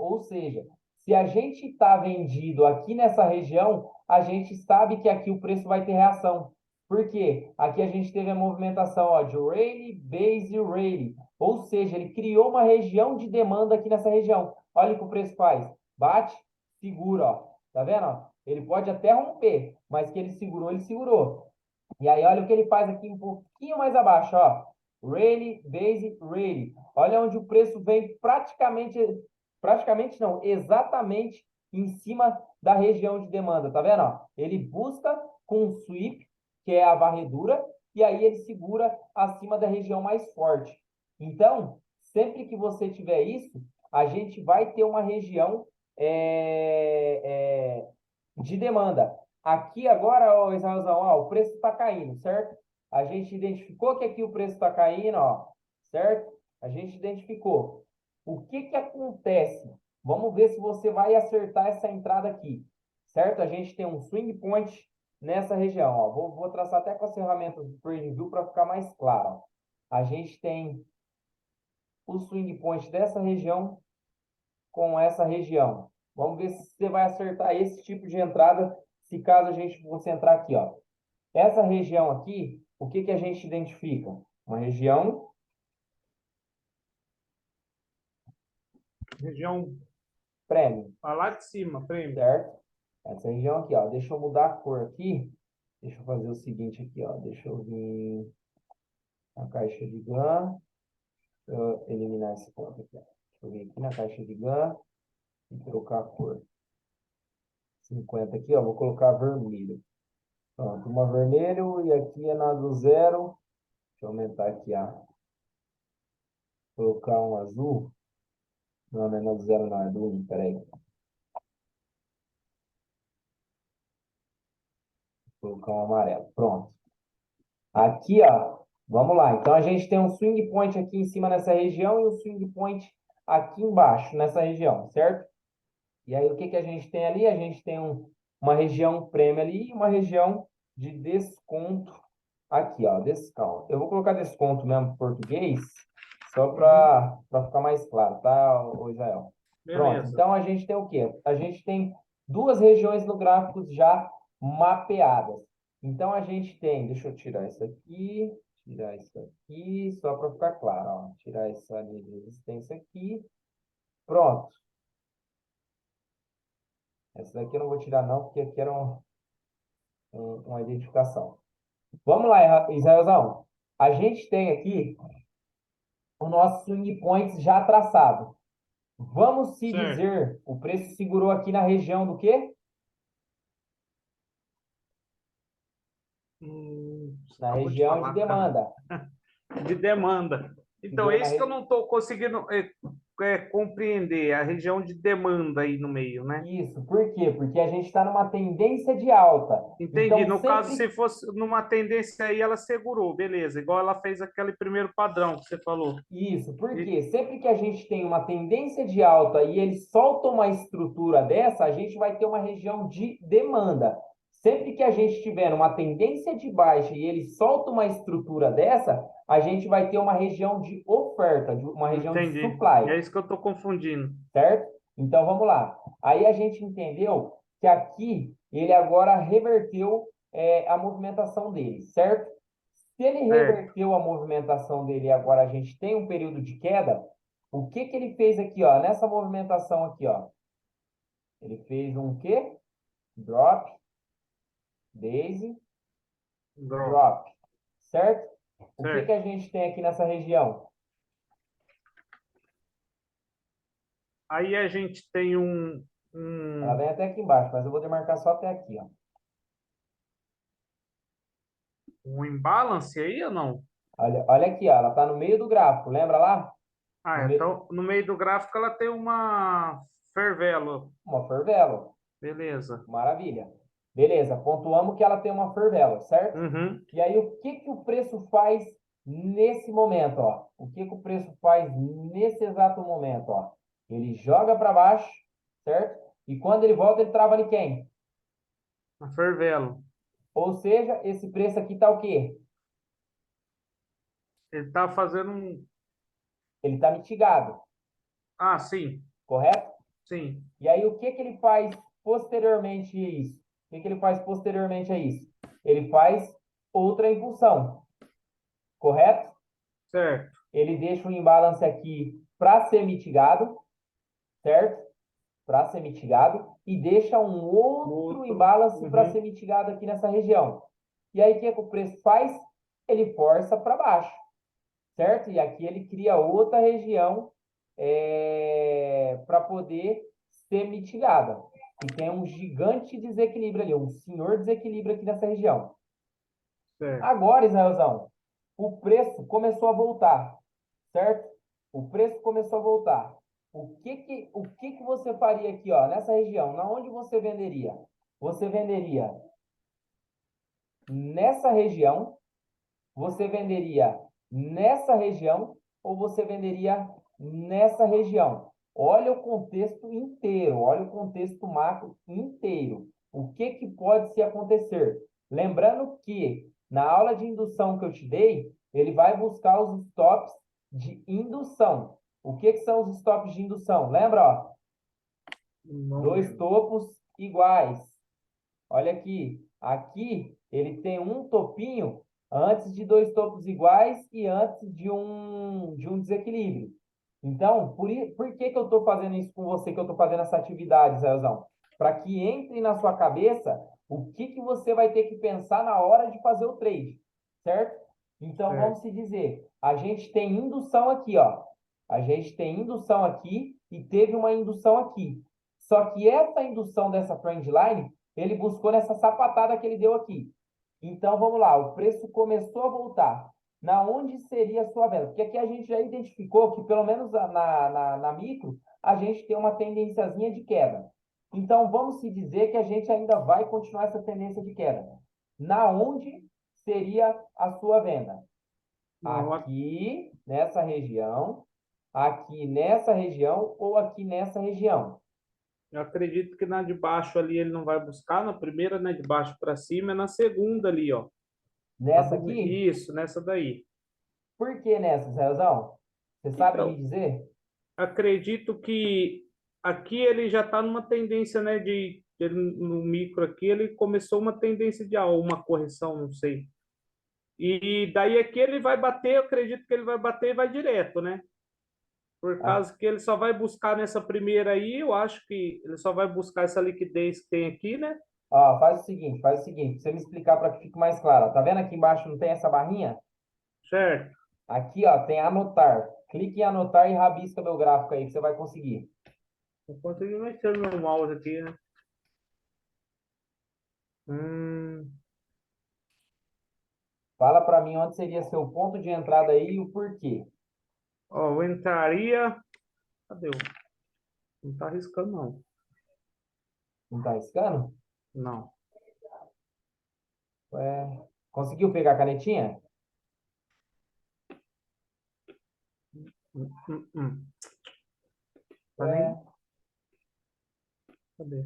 B: se a gente está vendido aqui nessa região, a gente sabe que aqui o preço vai ter reação. Por quê? Aqui a gente teve a movimentação, ó, de Rayleigh, Base e Rayleigh. Ou seja, ele criou uma região de demanda aqui nessa região. Olha o que o preço faz. Bate, segura, ó. Tá vendo? Ó? Ele pode até romper, mas que ele segurou, ele segurou. E aí, olha o que ele faz aqui um pouquinho mais abaixo, ó. Rayleigh, Base, Rayleigh. Olha onde o preço vem praticamente não, exatamente em cima da região de demanda, tá vendo? Ó? Ele busca com um sweep, que é a varredura, e aí ele segura acima da região mais forte. Então, sempre que você tiver isso, a gente vai ter uma região de demanda. Aqui agora, ó, Israelzão, ó, o preço está caindo, certo? A gente identificou que aqui o preço está caindo, ó, certo? A gente identificou. O que que acontece? Vamos ver se você vai acertar essa entrada aqui, certo? A gente tem um swing point nessa região, ó. Vou traçar até com as ferramentas do TradingView para ficar mais claro, ó. A gente tem o swing point dessa região com essa região. Vamos ver se você vai acertar esse tipo de entrada, se caso a gente fosse entrar aqui, ó. Essa região aqui, o que que a gente identifica? Uma região,
A: Região
B: prêmio,
A: lá de cima, prêmio.
B: certo? Essa região aqui, ó. Deixa eu mudar a cor aqui. Deixa eu fazer o seguinte aqui, ó. Deixa eu vir na caixa de GAN. Deixa eu eliminar esse ponto aqui, ó. Deixa eu vir aqui na caixa de GAN e trocar a cor. 50 aqui, ó. Vou colocar vermelho. Pronto, uma vermelho e aqui é na do zero. Deixa eu aumentar aqui a colocar um azul. Não, não é do zero, não, é do 1. Peraí. Vou colocar um amarelo. Pronto. Aqui, ó. Vamos lá. Então, a gente tem um swing point aqui em cima nessa região e um swing point aqui embaixo nessa região, certo? E aí, o que que a gente tem ali? A gente tem uma região prêmio ali e uma região de desconto aqui, ó. Desconto. Eu vou colocar desconto mesmo em português, só
A: Uhum.
B: para ficar mais claro, tá, ô Israel? Pronto.
A: Beleza.
B: Então, a gente tem o quê? A gente tem duas regiões no gráfico já mapeadas. Então, a gente tem, deixa eu tirar isso aqui, só para ficar claro, ó. Tirar essa linha de resistência aqui. Pronto. Essa daqui eu não vou tirar não, porque aqui era uma identificação. Vamos lá, Israelzão. A gente tem aqui o nosso swing points já traçado. Vamos se
A: Certo.
B: dizer, o preço segurou aqui na região do quê?
A: Você
B: Na
A: acabou de
B: região de
A: falar, cara.
B: demanda.
A: De demanda.
B: que
A: Então,
B: deu
A: é
B: uma...
A: isso que eu não estou conseguindo compreender, a região de demanda aí no meio, né?
B: Isso, por quê? Porque a gente está numa tendência de alta.
A: Entendi.
B: Então,
A: No caso,
B: sempre
A: se fosse numa tendência aí, ela segurou, beleza. Igual ela fez aquele primeiro padrão que você falou.
B: isso,
A: E-
B: porque sempre que a gente tem uma tendência de alta e ele solta uma estrutura dessa, a gente vai ter uma região de demanda. Sempre que a gente tiver uma tendência de baixa e ele solta uma estrutura dessa, a gente vai ter uma região de oferta, uma região de
A: Entendi.
B: supply,
A: É isso que eu estou confundindo.
B: certo? Então vamos lá. Aí a gente entendeu que aqui ele agora reverteu a movimentação dele, certo? Se ele
A: Certo.
B: reverteu a movimentação dele e agora a gente tem um período de queda, o que que ele fez aqui, ó, nessa movimentação aqui, ó? Ele fez um quê? Drop, base,
A: Drop.
B: drop, certo? O que que
A: Certo.
B: a gente tem aqui nessa região?
A: Aí a gente tem
B: Ela
A: um,
B: vem até aqui embaixo, mas eu vou demarcar só até aqui, ó.
A: um imbalance aí ou não?
B: Olha aqui, ó, ela está no meio do gráfico, lembra lá? No
A: Então, no meio do gráfico ela tem uma fervelo.
B: uma fervela.
A: Beleza.
B: Maravilha. Beleza, pontuamos que ela tem uma fervela, certo?
A: Uhum.
B: E aí, o que que o preço faz nesse momento, ó? O que que o preço faz nesse exato momento, ó? Ele joga para baixo, certo? E quando ele volta, ele trava ali quem?
A: A fervelo.
B: Ou seja, esse preço aqui tá o quê?
A: Ele tá fazendo um.
B: Ele tá mitigado,
A: Ah, sim.
B: correto?
A: Sim.
B: E aí, o que que ele faz posteriormente a isso? O que que ele faz posteriormente a isso? Ele faz outra impulsão, correto?
A: Certo.
B: Ele deixa o imbalance aqui para ser mitigado, certo? Para ser mitigado, e deixa um outro
A: Outro.
B: imbalance para ser
A: Uhum.
B: mitigado aqui nessa região. E aí, o que, que o preço faz? Ele força para baixo, certo? E aqui ele cria outra região para poder ser mitigada. E tem um gigante desequilíbrio ali, um senhor desequilíbrio aqui nessa região.
A: Certo.
B: Agora, Israelzão, o preço começou a voltar, certo? O preço começou a voltar. O que que você faria aqui, ó, nessa região? Na onde você venderia? Você venderia nessa região, você venderia nessa região ou você venderia nessa região? Olha o contexto inteiro, olha o contexto macro inteiro. O que que pode se acontecer? Lembrando que na aula de indução que eu te dei, ele vai buscar os stops de indução. O que que são os stops de indução? Lembra, ó?
A: Não
B: Dois
A: lembro.
B: topos iguais. Olha aqui. Aqui ele tem um topinho antes de dois topos iguais e antes de um desequilíbrio. Então, por que que eu estou fazendo isso com você, que eu estou fazendo essa atividade, Zéuzão? Para que entre na sua cabeça o que que você vai ter que pensar na hora de fazer o trade, certo? Então, vamos
A: Certo.
B: se dizer, a gente tem indução aqui, ó. A gente tem indução aqui e teve uma indução aqui. Só que essa indução dessa trendline ele buscou nessa sapatada que ele deu aqui. Então, vamos lá, o preço começou a voltar. Na onde seria a sua venda? Porque aqui a gente já identificou que, pelo menos na micro, a gente tem uma tendênciazinha de queda. Então, vamos se dizer que a gente ainda vai continuar essa tendência de queda. Na onde seria a sua venda?
A: Não,
B: Aqui nessa região ou aqui nessa região?
A: eu acredito que na de baixo ali ele não vai buscar, na primeira, né, de baixo para cima, é na segunda ali, ó.
B: Nessa aqui?
A: Isso, nessa daí.
B: Por que nessa, Israelzão? Você sabe me
A: Então,
B: dizer?
A: acredito que aqui ele já está numa tendência, né, no micro aqui ele começou uma tendência de uma correção, não sei. E daí aqui ele vai bater, eu acredito que ele vai bater e vai direto, né? Por
B: Ah,
A: causa que ele só vai buscar nessa primeira aí, eu acho que ele só vai buscar essa liquidez que tem aqui, né?
B: ó, faz o seguinte, pra você me explicar para que fique mais claro. Ó. Tá vendo aqui embaixo não tem essa barrinha?
A: Certo.
B: Aqui, ó, tem anotar. Clique em anotar e rabisca meu gráfico aí que você vai conseguir.
A: Não consegui mexer no meu mouse aqui, né? Hum,
B: Fala para mim onde seria seu ponto de entrada aí e o porquê.
A: Ó, eu entraria. Cadê? Não tá arriscando, não.
B: Não tá arriscando?
A: Não.
B: Ué, conseguiu pegar a canetinha?
A: Hum. Tá nem.
B: Ué,
A: Cadê?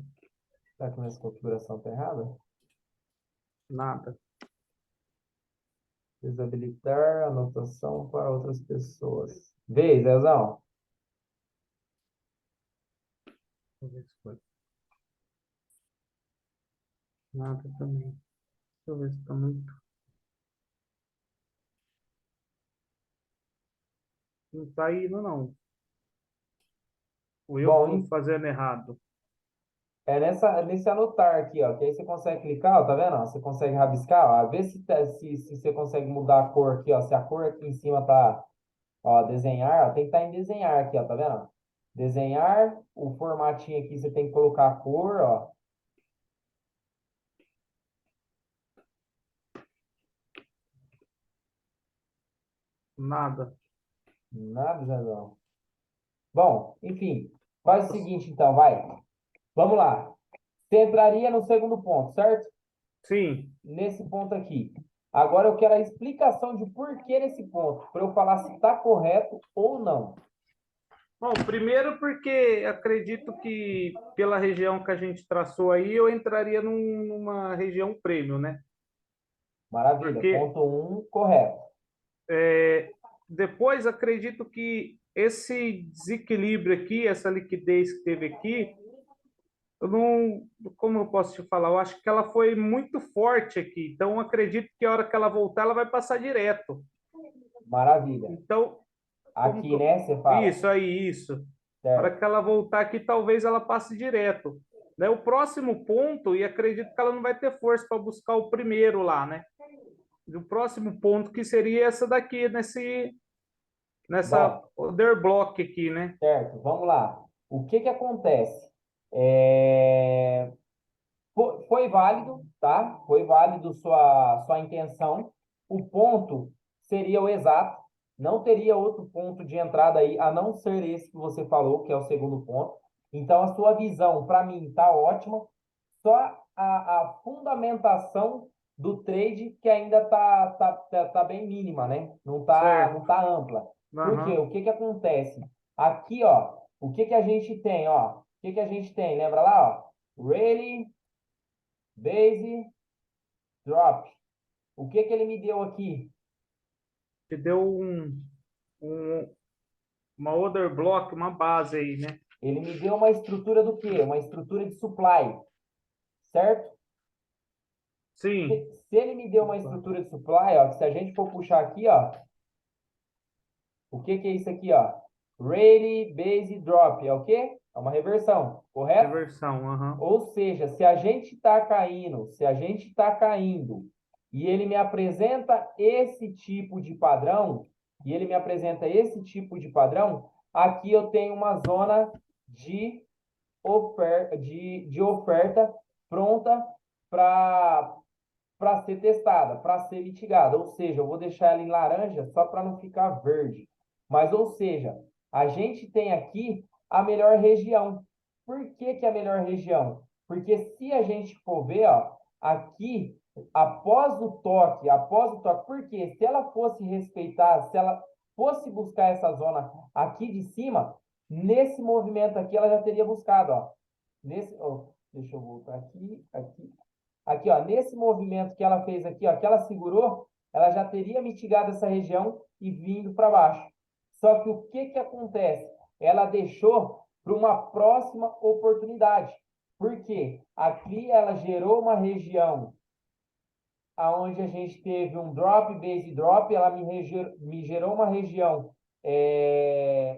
B: será que minha configuração tá errada?
A: Nada.
B: Desabilitar anotação para outras pessoas. Vê, Zezão.
A: Deixa eu ver se foi. Nada também. Deixa eu ver se tá muito. Não tá indo, não. Ou eu que
B: Bom,
A: tô fazendo errado.
B: é nesse anotar aqui, ó, que aí você consegue clicar, ó, tá vendo? Ó? Você consegue rabiscar, ó, vê se você consegue mudar a cor aqui, ó, se a cor aqui em cima tá, ó, desenhar, ó, tem que estar em desenhar aqui, ó, tá vendo? Desenhar, o formatinho aqui você tem que colocar a cor, ó.
A: Nada.
B: Nada, Zezão. Bom, enfim, faz o
A: Nossa.
B: seguinte então, vai. Vamos lá. Você entraria no segundo ponto, certo?
A: Sim.
B: Nesse ponto aqui. Agora eu quero a explicação de por que nesse ponto, para eu falar se está correto ou não.
A: Bom, primeiro porque acredito que pela região que a gente traçou aí, eu entraria numa região premium, né?
B: Maravilha.
A: Porque
B: Ponto um, correto.
A: depois acredito que esse desequilíbrio aqui, essa liquidez que teve aqui, eu não, como eu posso te falar, eu acho que ela foi muito forte aqui. Então acredito que a hora que ela voltar, ela vai passar direto.
B: Maravilha.
A: Então, como que
B: Aqui, né, você fala.
A: isso aí, isso. A hora
B: Certo.
A: que ela voltar aqui, talvez ela passe direto. Né? O próximo ponto, e acredito que ela não vai ter força para buscar o primeiro lá, né? O próximo ponto que seria essa daqui, nessa
B: Bom,
A: other block aqui, né?
B: certo. Vamos lá. O que que acontece? É, foi válido, tá? Foi válido sua intenção. O ponto seria o exato. Não teria outro ponto de entrada aí, a não ser esse que você falou, que é o segundo ponto. Então, a sua visão, para mim, está ótima. Só a fundamentação do trade que ainda tá bem mínima, né? Não
A: Certo.
B: tá ampla. Por quê?
A: Aham.
B: O que que acontece? Aqui, ó, o que que a gente tem, ó? O que que a gente tem? Lembra lá, ó? Rayleigh, base, drop. O que que ele me deu aqui?
A: Te deu uma other block, uma base aí, né?
B: Ele me deu uma estrutura do quê? Uma estrutura de supply, certo?
A: Sim.
B: Se ele me deu uma estrutura de supply, ó, que se a gente for puxar aqui, ó, o que que é isso aqui, ó? Rayleigh, base, drop, é o quê? É uma reversão, correto?
A: Reversão, aham.
B: Ou seja, se a gente está caindo, se a gente está caindo e ele me apresenta esse tipo de padrão, e ele me apresenta esse tipo de padrão, aqui eu tenho uma zona de de oferta pronta para ser testada, para ser mitigada. Ou seja, eu vou deixar ela em laranja só para não ficar verde. Mas, ou seja, a gente tem aqui a melhor região. Por que que é a melhor região? Porque se a gente for ver, ó, aqui, após o toque, porque se ela fosse respeitar, se ela fosse buscar essa zona aqui de cima, nesse movimento aqui ela já teria buscado, ó. Deixa eu voltar aqui, aqui. Aqui, ó, nesse movimento que ela fez aqui, ó, que ela segurou, ela já teria mitigado essa região e vindo para baixo. Só que o que que acontece? Ela deixou para uma próxima oportunidade. Por quê? Aqui ela gerou uma região aonde a gente teve um drop, base drop, ela me gerou uma região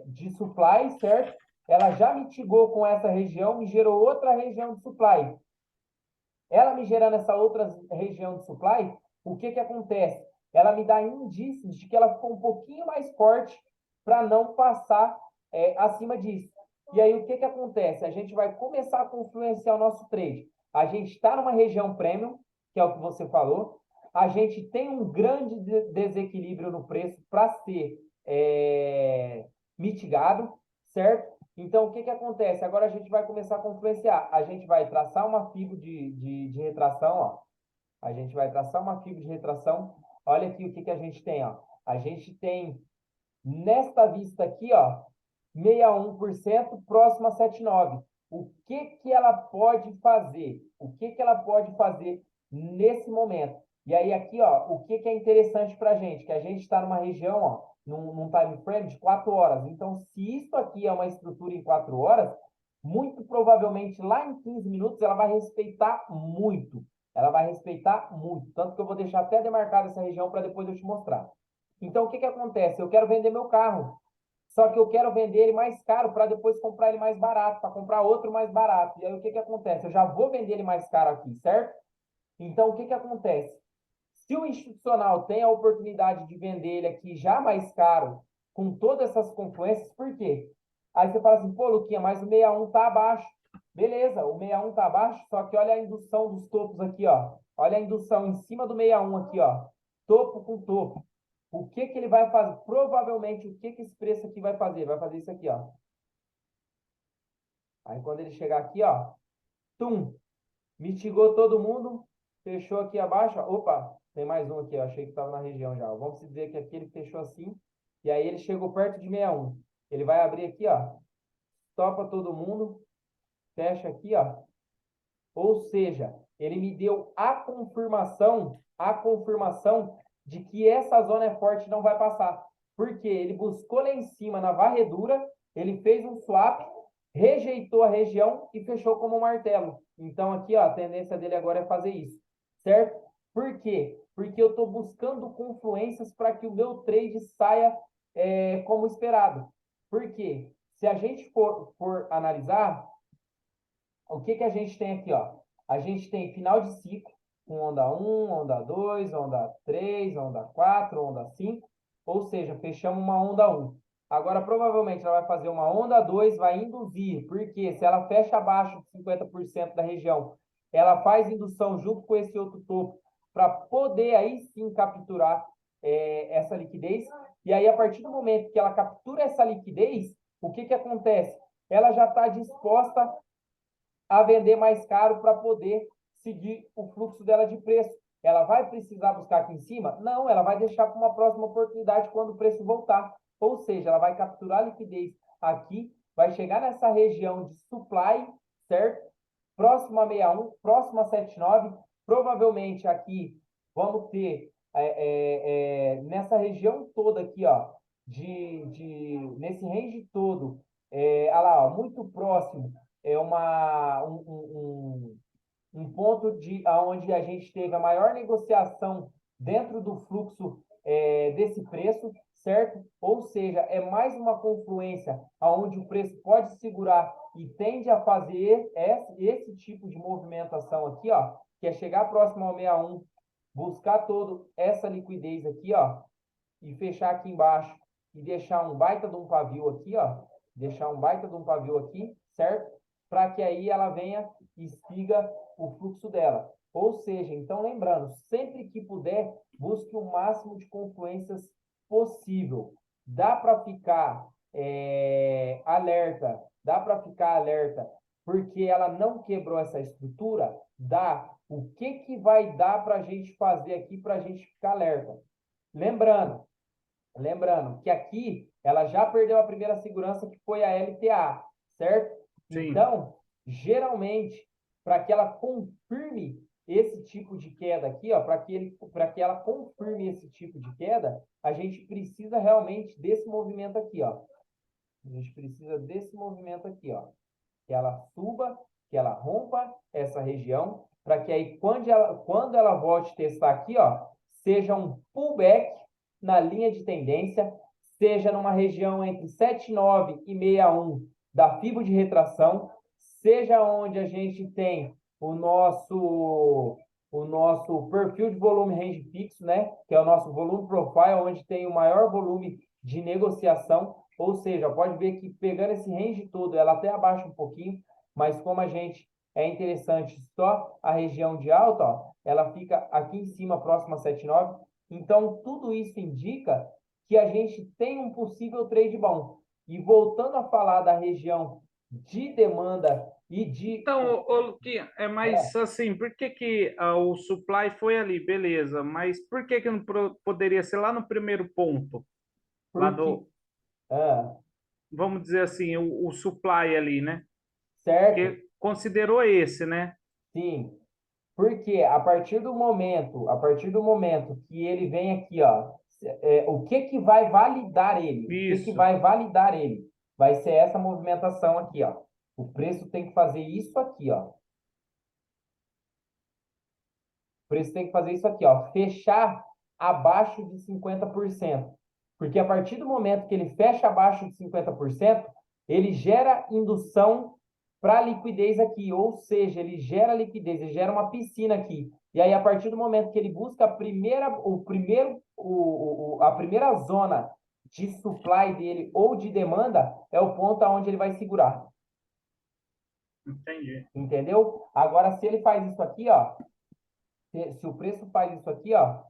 B: de supply, certo? Ela já mitigou com essa região, me gerou outra região de supply. Ela me gerando essa outra região de supply, o que que acontece? Ela me dá indícios de que ela ficou um pouquinho mais forte para não passar acima disso. E aí o que que acontece? A gente vai começar a influenciar o nosso trade. A gente está numa região premium, que é o que você falou. A gente tem um grande desequilíbrio no preço para ser mitigado, certo? Então, o que que acontece? Agora a gente vai começar a confluenciar. A gente vai traçar uma fibra de retração, ó. A gente vai traçar uma fibra de retração. Olha aqui o que que a gente tem, ó. A gente tem nesta vista aqui, ó, 61% próximo a 7,9. O que que ela pode fazer? O que que ela pode fazer nesse momento? E aí aqui, ó, o que que é interessante para a gente? Que a gente está numa região, ó, num time frame de 4 horas. Então, se isso aqui é uma estrutura em 4 horas, muito provavelmente lá em 15 minutos ela vai respeitar muito. Ela vai respeitar muito. Tanto que eu vou deixar até demarcada essa região para depois eu te mostrar. Então, o que que acontece? Eu quero vender meu carro. Só que eu quero vender ele mais caro para depois comprar ele mais barato, para comprar outro mais barato. E aí o que que acontece? Eu já vou vender ele mais caro aqui, certo? Então, o que que acontece? Se o institucional tem a oportunidade de vender ele aqui já mais caro, com todas essas confluências, por quê? Aí você fala assim, pô, Luquinha, mas o 61 está abaixo. Beleza, o 61 está abaixo, só que olha a indução dos topos aqui, ó. Olha a indução em cima do 61 aqui, ó. Topo com topo. O que que ele vai fazer? Provavelmente, o que que esse preço aqui vai fazer? Vai fazer isso aqui, ó. Aí, quando ele chegar aqui, ó, tum, mitigou todo mundo, fechou aqui abaixo, ó. Opa, tem mais um aqui, ó. Achei que estava na região já. Vamos dizer que aqui ele fechou assim, e aí ele chegou perto de 61. Ele vai abrir aqui, ó, topa todo mundo, fecha aqui, ó. Ou seja, ele me deu a confirmação de que essa zona é forte e não vai passar. Porque ele buscou lá em cima na varredura, ele fez um swap, rejeitou a região e fechou como um martelo. Então aqui, ó, a tendência dele agora é fazer isso, certo? Por quê? Porque eu estou buscando confluências para que o meu trade saia como esperado. Por quê? Se a gente for analisar, o que que a gente tem aqui, ó? A gente tem final de ciclo, com onda 1, onda 2, onda 3, onda 4, onda 5, ou seja, fechamos uma onda 1. Agora, provavelmente, ela vai fazer uma onda 2, vai induzir, porque se ela fecha abaixo de 50% da região, ela faz indução junto com esse outro topo, para poder aí sim capturar essa liquidez. E aí, a partir do momento que ela captura essa liquidez, o que que acontece? Ela já está disposta a vender mais caro para poder seguir o fluxo dela de preço. Ela vai precisar buscar aqui em cima? Não, ela vai deixar para uma próxima oportunidade quando o preço voltar. Ou seja, ela vai capturar a liquidez aqui, vai chegar nessa região de supply, certo? Próximo a 61, próximo a 79. Provavelmente aqui vamos ter nessa região toda aqui, ó, nesse range todo, olha lá, ó, muito próximo é um ponto onde a gente teve a maior negociação dentro do fluxo desse preço, certo? Ou seja, é mais uma confluência onde o preço pode segurar e tende a fazer esse tipo de movimentação aqui, ó, que é chegar próximo ao 61, buscar toda essa liquidez aqui, ó, e fechar aqui embaixo e deixar um baita de um pavio aqui, ó, deixar um baita de um pavio aqui, certo? Para que aí ela venha e siga o fluxo dela. Ou seja, então lembrando, sempre que puder, busque o máximo de confluências possível. Dá para ficar alerta, dá para ficar alerta, porque ela não quebrou essa estrutura, dá. O que que vai dar para a gente fazer aqui para a gente ficar alerta? Lembrando, Lembrando que aqui ela já perdeu a primeira segurança, que foi a LTA, certo?
A: Sim.
B: Então, geralmente, para que ela confirme esse tipo de queda aqui, ó, para que ela confirme esse tipo de queda, a gente precisa realmente desse movimento aqui, ó. A gente precisa desse movimento aqui, ó. Que ela suba, que ela rompa essa região, para que aí quando ela volte a testar aqui, ó, seja um pullback na linha de tendência, seja numa região entre 7,9 e 61 da fibra de retração, seja onde a gente tem o nosso perfil de volume range fixo, né, que é o nosso volume profile, onde tem o maior volume de negociação, ou seja, pode ver que pegando esse range todo, ela até abaixa um pouquinho, mas como a gente é interessante só a região de alta, ó, ela fica aqui em cima, próxima a 7,9. Então, tudo isso indica que a gente tem um possível trade bom. E voltando a falar da região de demanda e de...
A: Então, ô, Luquinha, é mais assim, por que que o supply foi ali, beleza, mas por que que não poderia ser lá no primeiro ponto, lá
B: Porque,
A: do,
B: ah,
A: vamos dizer assim, o supply ali, né?
B: certo?
A: Porque considerou esse, né?
B: Sim. Porque a partir do momento que ele vem aqui, ó, o que que vai validar ele? O que que
A: Isso,
B: vai validar ele? Vai ser essa movimentação aqui, ó. O preço tem que fazer isso aqui, ó. O preço tem que fazer isso aqui, ó. Fechar abaixo de 50%. Porque a partir do momento que ele fecha abaixo de 50%, ele gera indução para liquidez aqui, ou seja, ele gera liquidez, ele gera uma piscina aqui. E aí, a partir do momento que ele busca a primeira zona de supply dele ou de demanda, é o ponto aonde ele vai segurar.
A: entendi.
B: Entendeu? Agora, se ele faz isso aqui, ó, se o preço faz isso aqui, ó,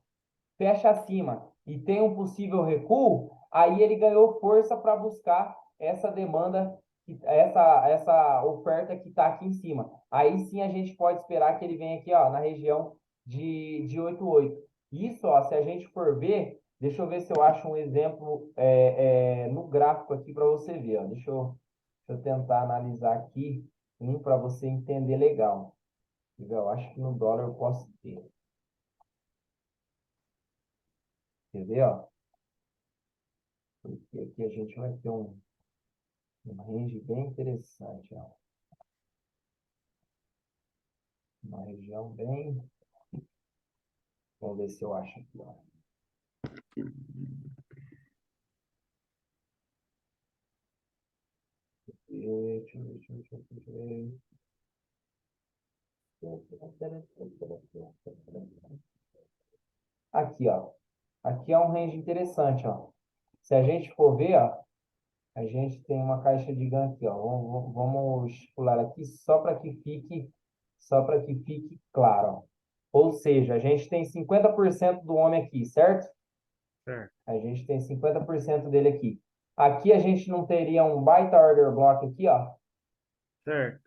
B: fecha acima e tem um possível recuo, aí ele ganhou força para buscar essa demanda, essa oferta que está aqui em cima. Aí sim a gente pode esperar que ele venha aqui, ó, na região de 88. Isso, ó, se a gente for ver, deixa eu ver se eu acho um exemplo no gráfico aqui para você ver. Ó. Deixa eu tentar analisar aqui um para você entender legal. Eu acho que no dólar eu posso ter. Quer ver, ó? Porque aqui a gente vai ter um range bem interessante, ó. Uma região bem. Vamos ver se eu acho aqui, ó. Deixa eu ver, deixa eu ver, deixa eu ver. Aqui, ó. Aqui é um range interessante, ó. Se a gente for ver, ó, a gente tem uma caixa de GAN aqui, ó. Vamos estipular aqui só para que fique claro, ó. Ou seja, a gente tem 50% do homem aqui, certo?
A: Certo,
B: A gente tem 50% dele aqui. Aqui a gente não teria um baita order block aqui, ó.
A: certo.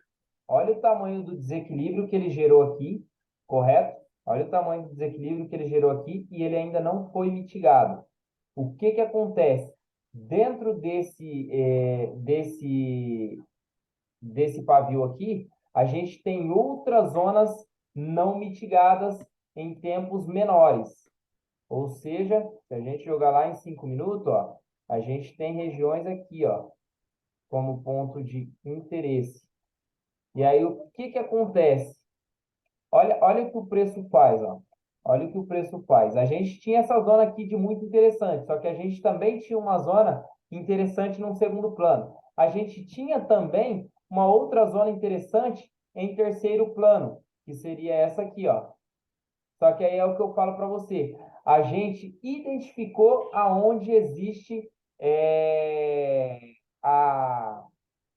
B: Olha o tamanho do desequilíbrio que ele gerou aqui, correto? Olha o tamanho do desequilíbrio que ele gerou aqui e ele ainda não foi mitigado. O que que acontece? Dentro desse pavio aqui, a gente tem outras zonas não mitigadas em tempos menores. Ou seja, se a gente jogar lá em 5 minutos, ó, a gente tem regiões aqui, ó, como ponto de interesse. E aí, o que que acontece? Olha o que o preço faz, ó. Olha o que o preço faz. A gente tinha essa zona aqui de muito interessante, só que a gente também tinha uma zona interessante num segundo plano. A gente tinha também uma outra zona interessante em terceiro plano, que seria essa aqui, ó. Só que aí é o que eu falo para você. A gente identificou aonde existe é, a,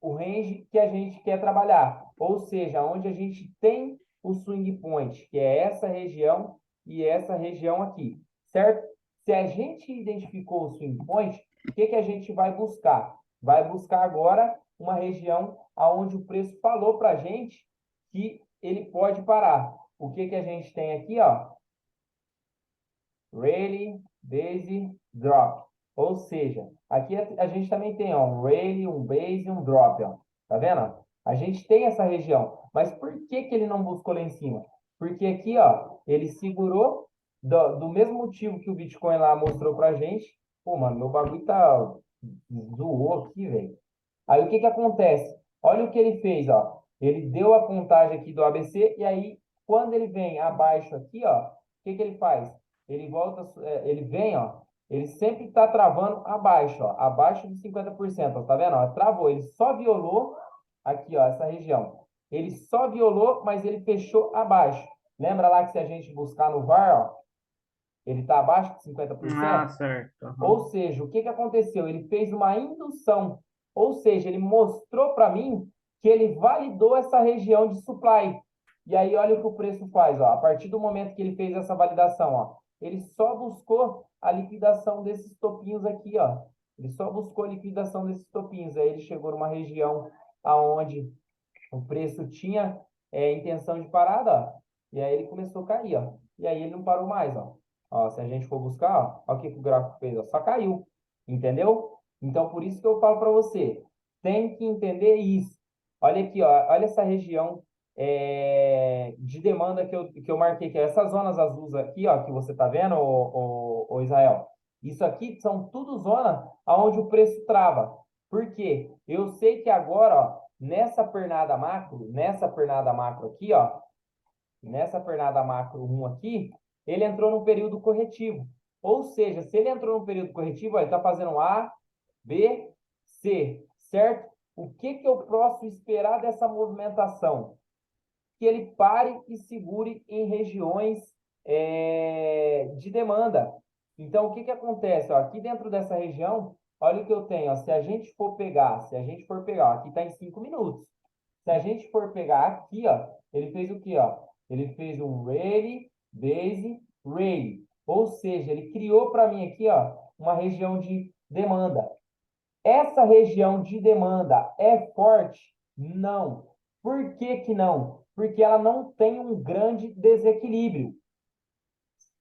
B: o range que a gente quer trabalhar. Ou seja, onde a gente tem o swing point, que é essa região e essa região aqui, certo? Se a gente identificou o swing point, o que que a gente vai buscar? Vai buscar agora uma região aonde o preço falou para a gente que ele pode parar. O que que a gente tem aqui, ó? Rally, base, drop. Ou seja, aqui a gente também tem ó, um rally, um base e um drop. Ó. Tá vendo? A gente tem essa região. Mas por que que ele não buscou lá em cima? Porque aqui, ó, ele segurou do mesmo motivo que o Bitcoin lá mostrou pra gente. Pô, mano, meu bagulho tá zoou aqui, velho. Aí o que que acontece? Olha o que ele fez, ó. Ele deu a contagem aqui do ABC e aí quando ele vem abaixo aqui, ó, o que que ele faz? Ele volta, ele vem, ó, ele sempre está travando abaixo, ó, abaixo de 50%, ó, tá vendo? Ó, travou, ele só violou aqui, ó, essa região. Ele só violou, mas ele fechou abaixo. Lembra lá que se a gente buscar no VAR, ó, ele está abaixo de
A: Ah,
B: 50%?
A: certo.
B: Ou
A: Aham.
B: seja, o que que aconteceu? Ele fez uma indução, ou seja, ele mostrou para mim que ele validou essa região de supply. E aí, olha o que o preço faz, ó. A partir do momento que ele fez essa validação, ó, ele só buscou a liquidação desses topinhos aqui, ó. Ele só buscou a liquidação desses topinhos. Aí ele chegou numa região aonde o preço tinha intenção de parada, ó. E aí ele começou a cair, ó. E aí ele não parou mais, ó. Ó, se a gente for buscar, ó o que que o gráfico fez, ó, só caiu. Entendeu? Então, por isso que eu falo para você, tem que entender isso. Olha aqui, ó, olha essa região de demanda que eu marquei, que é essas zonas azuis aqui, ó, que você tá vendo, ô Israel. Isso aqui são tudo zona onde o preço trava. Por quê? Eu sei que agora, ó, nessa pernada macro aqui, ó, nessa pernada macro 1 aqui, ele entrou no período corretivo. Ou seja, se ele entrou no período corretivo, ó, ele está fazendo A, B, C, certo? O que que eu posso esperar dessa movimentação? Que ele pare e segure em regiões de demanda. Então, o que que acontece? Ó, aqui dentro dessa região, olha o que eu tenho. Ó, se a gente for pegar, ó, aqui está em 5 minutos. Se a gente for pegar aqui, ó, ele fez o quê? Ó? Ele fez um rally, base, rally. Ou seja, ele criou para mim aqui, ó, uma região de demanda. Essa região de demanda é forte? Não. Por que que não? Porque ela não tem um grande desequilíbrio.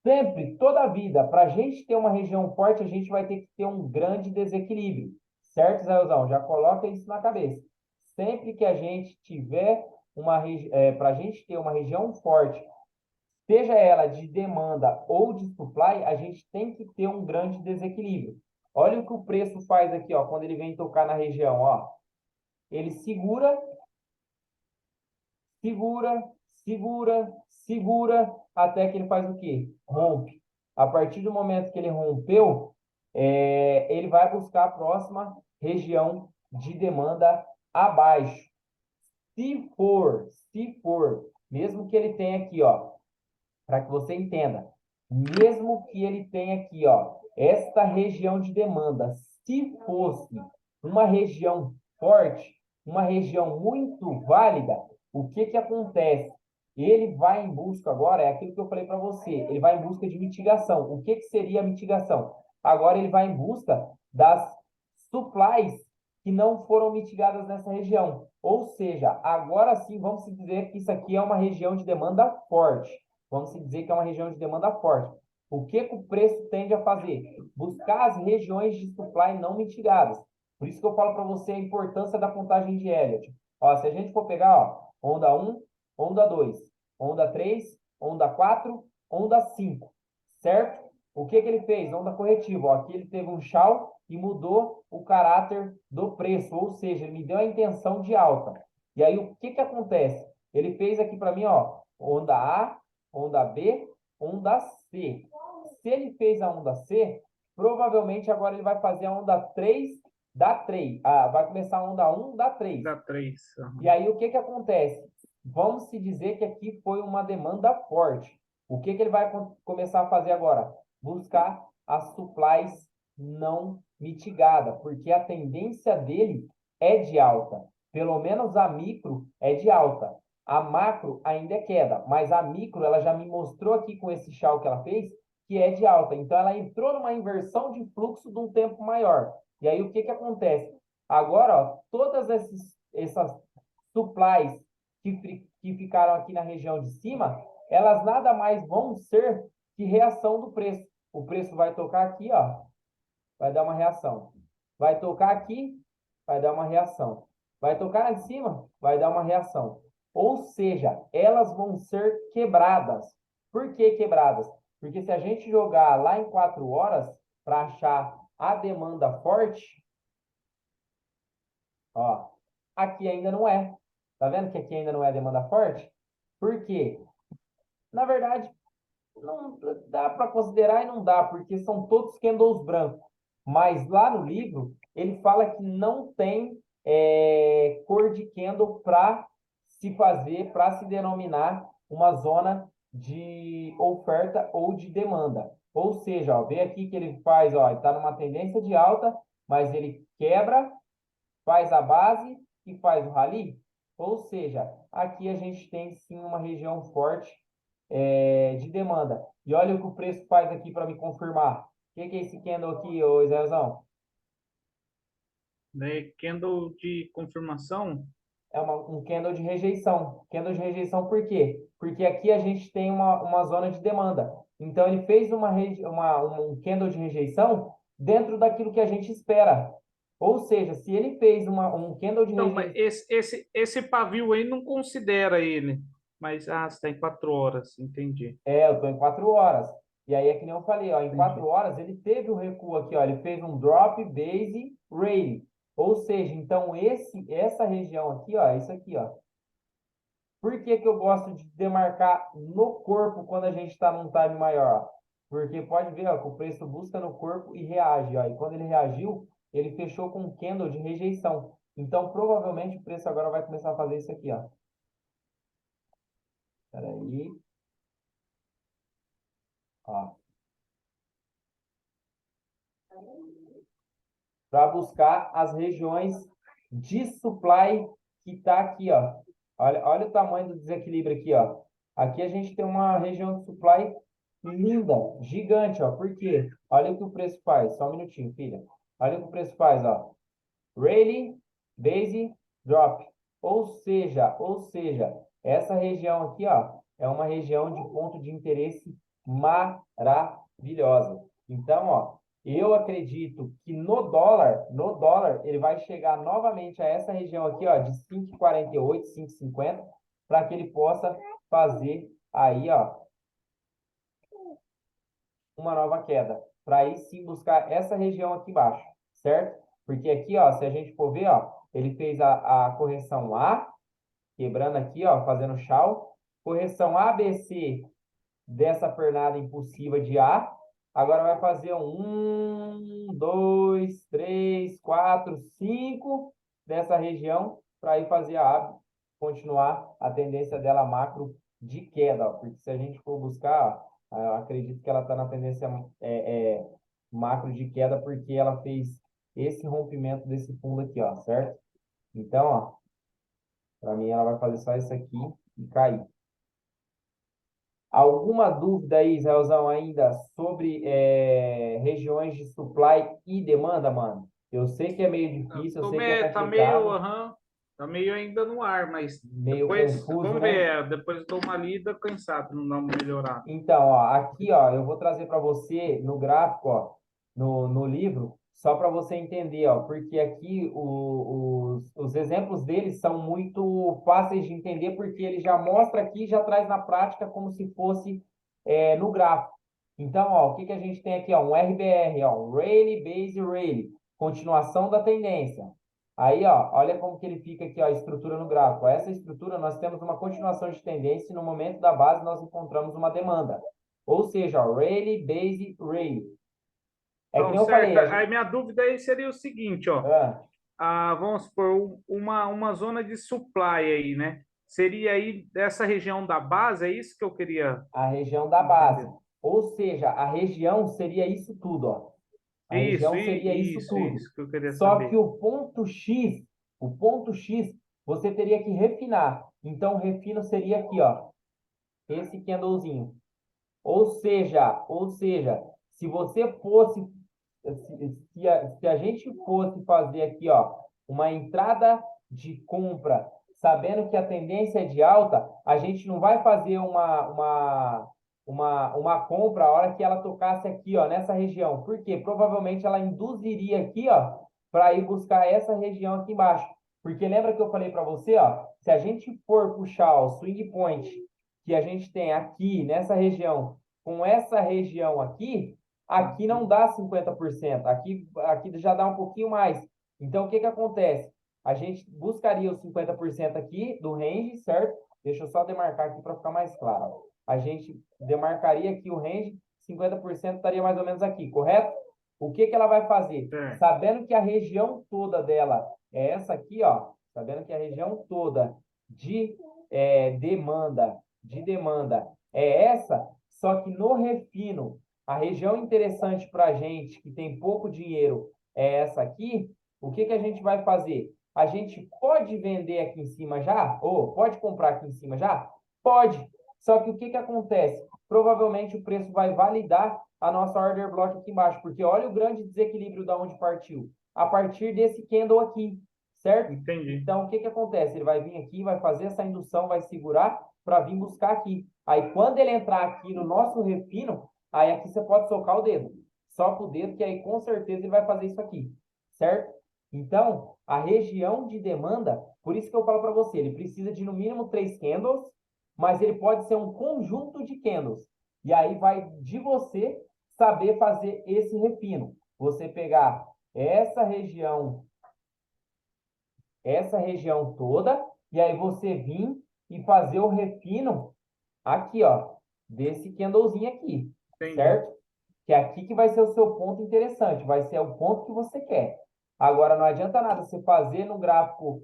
B: Sempre, toda a vida, para a gente ter uma região forte, a gente vai ter que ter um grande desequilíbrio. Certo, Zéuzão? Já coloca isso na cabeça. Sempre que a gente tiver para a gente ter uma região forte, seja ela de demanda ou de supply, a gente tem que ter um grande desequilíbrio. Olha o que o preço faz aqui, ó, quando ele vem tocar na região, ó. Ele segura, segura, segura, segura, até que ele faz o quê? Rompe. A partir do momento que ele rompeu, ele vai buscar a próxima região de demanda abaixo. Se for, mesmo que ele tenha aqui, ó, para que você entenda, mesmo que ele tenha aqui, ó, esta região de demanda, se fosse uma região forte, uma região muito válida, o que que acontece? Ele vai em busca agora, é aquilo que eu falei para você, ele vai em busca de mitigação. O que que seria a mitigação? Agora ele vai em busca das supplies que não foram mitigadas nessa região. Ou seja, agora sim vamos dizer que isso aqui é uma região de demanda forte. Vamos dizer que é uma região de demanda forte. O que que o preço tende a fazer? Buscar as regiões de supply não mitigadas. Por isso que eu falo para você a importância da contagem de Elliott. Ó, se a gente for pegar, ó, onda 1, onda 2, onda 3, onda 4, onda 5, certo? O que que ele fez? Onda corretiva. Ó, aqui ele teve um chau e mudou o caráter do preço, ou seja, ele me deu a intenção de alta. E aí o que que acontece? Ele fez aqui para mim, ó, onda A, onda B, onda C. Se ele fez a onda C, provavelmente agora ele vai fazer a onda 3 da 3. Ah, vai começar a onda 1 da 3.
A: Da 3.
B: E aí o que que acontece? Vamos se dizer que aqui foi uma demanda forte. O que que ele vai começar a fazer agora? Buscar as supplies não mitigada, porque a tendência dele é de alta. Pelo menos a micro é de alta. A macro ainda é queda, mas a micro ela já me mostrou aqui com esse chau que ela fez que é de alta. Então ela entrou numa inversão de fluxo de um tempo maior. E aí o que que acontece? Agora, ó, todas essas supplies que ficaram aqui na região de cima, elas nada mais vão ser que reação do preço. O preço vai tocar aqui, ó, vai dar uma reação. Vai tocar aqui, vai dar uma reação. Vai tocar lá em cima, vai dar uma reação. Ou seja, elas vão ser quebradas. Por que quebradas? Porque se a gente jogar lá em 4 horas para achar a demanda forte, ó, aqui ainda não é. Tá vendo que aqui ainda não é demanda forte? Por quê? Na verdade, não dá para considerar e não dá, porque são todos candles brancos. Mas lá no livro, ele fala que não tem cor de candle para se fazer, para se denominar uma zona de oferta ou de demanda. Ou seja, ó, vê aqui que ele faz, ó, ele está numa tendência de alta, mas ele quebra, faz a base e faz o rally. Ou seja, aqui a gente tem sim uma região forte de demanda. E olha o que o preço faz aqui para me confirmar. O que é esse candle aqui, ô Israelzão?
A: Né? Candle de confirmação.
B: É um candle de rejeição. Candle de rejeição por quê? Porque aqui a gente tem uma zona de demanda. Então, ele fez um candle de rejeição dentro daquilo que a gente espera. Ou seja, se ele fez um candle de
A: Então, mas
B: rejeição.
A: esse pavio aí não considera ele. Mas, está em 4 horas, entendi.
B: Eu estou em 4 horas. E aí é que nem eu falei, ó, em
A: Entendi.
B: 4 horas ele teve o recuo aqui, ó, ele fez um drop, base, rally. Ou seja, então essa região aqui, ó, isso aqui, ó. Por que que eu gosto de demarcar no corpo quando a gente está num time maior? Porque pode ver, ó, que o preço busca no corpo e reage, ó. E quando ele reagiu, ele fechou com um candle de rejeição. Então, provavelmente o preço agora vai começar a fazer isso aqui, ó. Peraí, ó. Para buscar as regiões de supply que está aqui, ó. Olha o tamanho do desequilíbrio aqui, ó. Aqui a gente tem uma região de supply linda, gigante, ó. Por quê? Olha o que o preço faz. Só um minutinho, filha. Olha o que o preço faz, ó. Rayleigh, base, drop. Ou seja, essa região aqui, ó, é uma região de ponto de interesse maravilhosa. Então, ó, eu acredito que no dólar, ele vai chegar novamente a essa região aqui, ó, de 5,48, 5,50, para que ele possa fazer aí, ó, uma nova queda, para aí sim buscar essa região aqui embaixo, certo? Porque aqui, ó, se a gente for ver, ó, ele fez a correção A, quebrando aqui, ó, fazendo chau, correção ABC dessa pernada impulsiva de A, agora vai fazer um, dois, três, quatro, cinco dessa região para ir fazer a A continuar a tendência dela macro de queda, ó, porque se a gente for buscar, ó, eu acredito que ela está na tendência macro de queda porque ela fez esse rompimento desse fundo aqui, ó, certo? Então, ó, para mim ela vai fazer só isso aqui e cair. Alguma dúvida aí, Israelzão, ainda sobre regiões de supply e demanda, mano? Eu sei que é meio difícil, eu sei que é
A: Tá meio,
B: complicado,
A: aham, tá meio ainda no ar, mas
B: meio
A: depois,
B: confuso,
A: vamos
B: né?
A: ver, depois eu dou uma lida, quem sabe não dá uma melhorada.
B: Então, ó, aqui, ó, eu vou trazer para você no gráfico, ó, no livro, só para você entender, ó, porque aqui os exemplos deles são muito fáceis de entender, porque ele já mostra aqui, já traz na prática como se fosse no gráfico. Então, ó, o que que a gente tem aqui, ó, um RBR, ó, um Rayleigh Base Rayleigh, continuação da tendência. Aí, ó, olha como que ele fica aqui, ó, a estrutura no gráfico. Essa estrutura, nós temos uma continuação de tendência e no momento da base nós encontramos uma demanda. Ou seja, ó, Rayleigh, Base, Rayleigh. É que
A: Então,
B: nem eu
A: certo.
B: falei,
A: Aí minha dúvida aí seria o seguinte, ó.
B: ah,
A: Vamos supor, uma zona de supply aí, né? Seria aí dessa região da base, é isso que eu queria
B: a região da base.
A: entender.
B: Ou seja, a região seria isso tudo, ó. A
A: Isso,
B: região seria isso tudo.
A: isso que eu queria
B: Só que
A: saber.
B: o ponto X, você teria que refinar. Então, o refino seria aqui, ó, esse candlezinho. Ou seja, se você fosse, se a gente fosse fazer aqui, ó, uma entrada de compra, sabendo que a tendência é de alta, a gente não vai fazer uma compra a hora que ela tocasse aqui, ó, nessa região. Por quê? Provavelmente ela induziria aqui, ó, para ir buscar essa região aqui embaixo. Porque lembra que eu falei para você, ó, se a gente for puxar o swing point que a gente tem aqui nessa região com essa região aqui não dá 50%, aqui já dá um pouquinho mais. Então, o que que acontece? A gente buscaria os 50% aqui do range, certo? Deixa eu só demarcar aqui para ficar mais claro. A gente demarcaria aqui o range, 50% estaria mais ou menos aqui, correto? O que que ela vai fazer?
A: Certo.
B: Sabendo que a região toda dela é essa aqui, ó, sabendo que a região toda de demanda é essa, só que no refino, a região interessante para a gente que tem pouco dinheiro é essa aqui. O que que a gente vai fazer? A gente pode vender aqui em cima já? Ou pode comprar aqui em cima já? Pode. Só que o que que acontece? Provavelmente o preço vai validar a nossa order block aqui embaixo, porque olha o grande desequilíbrio da onde partiu. A partir desse candle aqui, certo?
A: Entendi.
B: Então, o que que acontece? Ele vai vir aqui, vai fazer essa indução, vai segurar para vir buscar aqui. Aí, quando ele entrar aqui no nosso refino, aí aqui você pode socar o dedo. Soca o dedo, que aí com certeza ele vai fazer isso aqui, certo? Então, a região de demanda, por isso que eu falo para você, ele precisa de no mínimo 3 candles, mas ele pode ser um conjunto de candles. E aí vai de você saber fazer esse refino. Você pegar essa região toda, e aí você vir e fazer o refino aqui, ó, desse candlezinho aqui,
A: Entendi.
B: certo? Que é aqui que vai ser o seu ponto interessante, vai ser o ponto que você quer. Agora, não adianta nada você fazer no gráfico,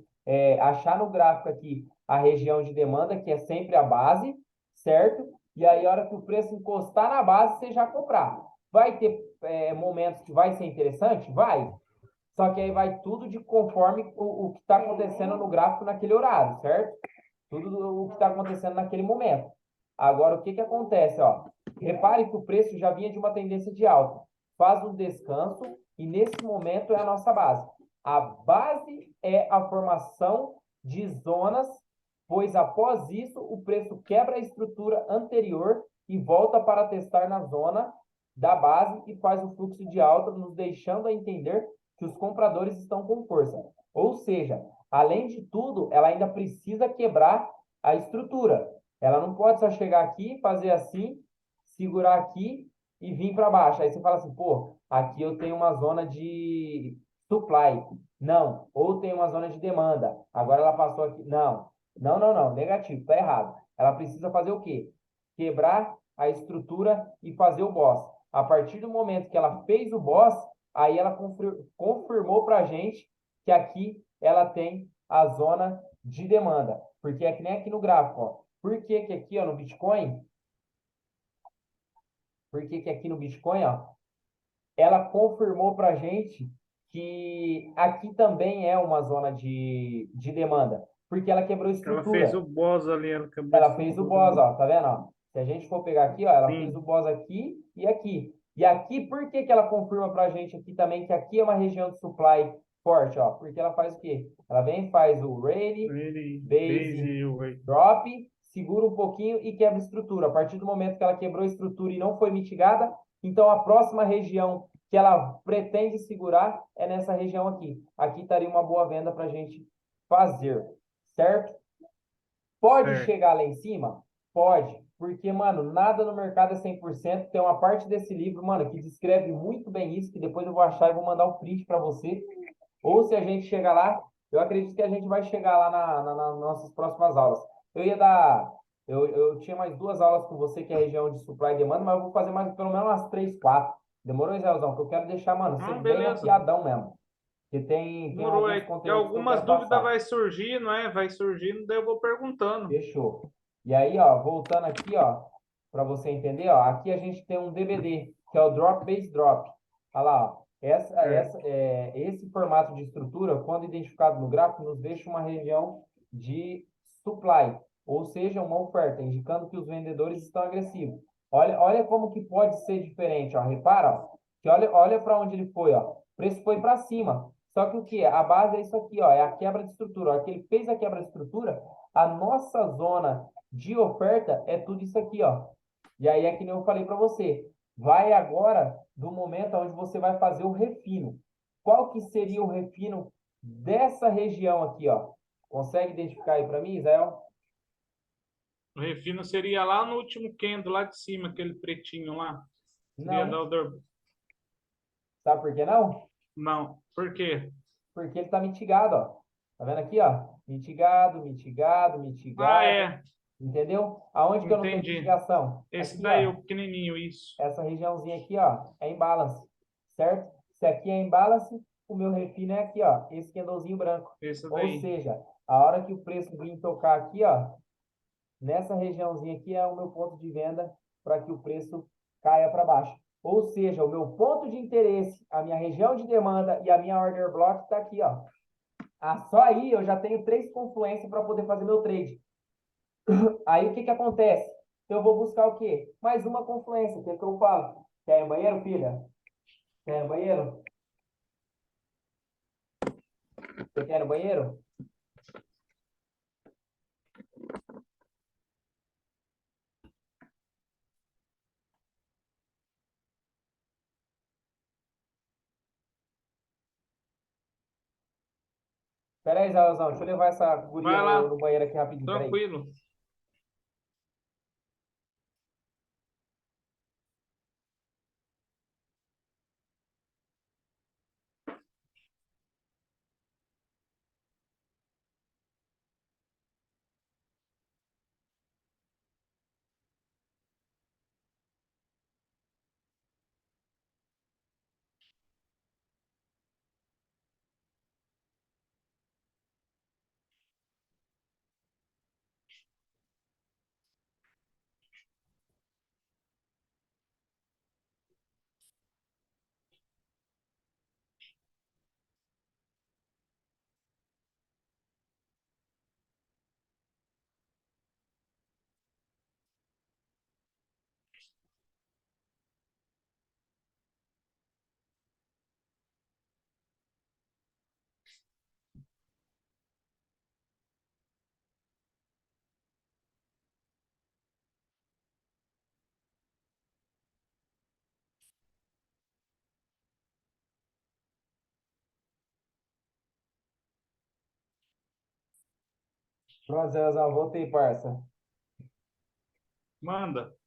B: achar no gráfico aqui a região de demanda, que é sempre a base, certo? E aí, a hora que o preço encostar na base, você já comprar. Vai ter momentos que vai ser interessante? Vai. Só que aí vai tudo de conforme o que está acontecendo no gráfico naquele horário, certo? Tudo o que está acontecendo naquele momento. Agora, o que que acontece, ó? Repare que o preço já vinha de uma tendência de alta. Faz um descanso e nesse momento é a nossa base. A base é a formação de zonas, pois após isso o preço quebra a estrutura anterior e volta para testar na zona da base e faz o fluxo de alta, nos deixando a entender que os compradores estão com força. Ou seja, além de tudo, ela ainda precisa quebrar a estrutura. Ela não pode só chegar aqui, fazer assim, segurar aqui e vir para baixo. Aí você fala assim, pô, aqui eu tenho uma zona de supply. Não. Ou tem uma zona de demanda. Agora ela passou aqui. Não. Não, não, não. Negativo. Tá errado. Ela precisa fazer o quê? Quebrar a estrutura e fazer o boss. A partir do momento que ela fez o boss, aí ela confirmou para a gente que aqui ela tem a zona de demanda. Porque é que nem aqui no gráfico, ó. Por que que aqui, ó, no Bitcoin, por que que aqui no Bitcoin, ó, ela confirmou para a gente que aqui também é uma zona de demanda, porque ela quebrou
A: Ela fez
B: estrutura.
A: o boss ali, ela quebrou a
B: Ela fez o
A: estrutura,
B: boss,
A: né?
B: ó, tá vendo, ó? Se a gente for pegar aqui, ó, ela fez o
A: Sim.
B: boss aqui e aqui. E aqui, por que que ela confirma pra gente aqui também que aqui é uma região de supply forte, ó? Porque ela faz o quê? Ela vem, faz o rally,
A: Ele, base
B: base,
A: e o Ray.
B: drop, segura um pouquinho e quebra estrutura. A partir do momento que ela quebrou a estrutura e não foi mitigada, então a próxima região que ela pretende segurar é nessa região aqui. Aqui estaria uma boa venda para a gente fazer, certo? Pode
A: Certo.
B: chegar lá em cima? Pode, porque, mano, nada no mercado é 100%. Tem uma parte desse livro, mano, que descreve muito bem isso, que depois eu vou achar e vou mandar o print para você. Ou se a gente chegar lá, eu acredito que a gente vai chegar lá nas nossas próximas aulas. Eu ia dar, eu tinha mais 2 aulas com você, que é a região de supply e demanda, mas eu vou fazer mais pelo menos umas 3, 4. Demorou, Israelzão? Que eu quero deixar, mano, você
A: Ah,
B: bem
A: beleza.
B: afiadão mesmo. Porque tem
A: Demorou
B: alguns
A: aí. Que
B: conteúdos que eu
A: algumas
B: quero
A: dúvidas
B: passar.
A: vai surgir, não é? Vai surgindo, daí eu vou perguntando.
B: Fechou. E aí, ó, voltando aqui, ó, para você entender, ó, aqui a gente tem um DVD, que é o Drop Base Drop. Olha lá, ó.
A: Certo.
B: Esse formato de estrutura, quando identificado no gráfico, nos deixa uma região de supply, ou seja, uma oferta, indicando que os vendedores estão agressivos. Olha como que pode ser diferente, ó. Repara, ó, que olha para onde ele foi, ó. O preço foi para cima. Só que o que? A base é isso aqui, ó, é a quebra de estrutura. Ó, que ele fez a quebra de estrutura, a nossa zona de oferta é tudo isso aqui, ó. E aí é que nem eu falei para você. Vai agora do momento onde você vai fazer o refino. Qual que seria o refino dessa região aqui, ó? Consegue identificar aí para mim, Israel?
A: O refino seria lá no último candle, lá de cima, aquele pretinho lá. Seria da
B: Não.
A: Elder...
B: Sabe por que não?
A: Não. Por quê?
B: Porque ele está mitigado, ó. Tá vendo aqui, ó? Mitigado, mitigado,
A: Ah,
B: mitigado.
A: é.
B: Entendeu? Aonde que eu não tenho
A: Entendi.
B: mitigação?
A: Esse
B: Aqui,
A: daí,
B: ó.
A: o pequenininho, isso.
B: Essa regiãozinha aqui, ó, é imbalance, certo? Se aqui é imbalance, o meu refino é aqui, ó, esse candlezinho branco.
A: Esse
B: Ou
A: daí.
B: seja, a hora que o preço vir tocar aqui, ó, nessa regiãozinha aqui é o meu ponto de venda para que o preço caia para baixo. Ou seja, o meu ponto de interesse, a minha região de demanda e a minha order block está aqui, ó. Ah, só aí eu já tenho 3 confluências para poder fazer meu trade. Aí o que que acontece? Então eu vou buscar o quê? Mais uma confluência. O que é que eu falo? Quer ir no banheiro, filha? Quer ir no banheiro? Você quer ir no banheiro? Pera aí, Zalzão, deixa eu levar essa guria
A: Vai
B: no
A: lá,
B: banheiro aqui rapidinho, peraí.
A: tranquilo.
B: Pronto, Zalzão, voltei, parça.
A: Manda.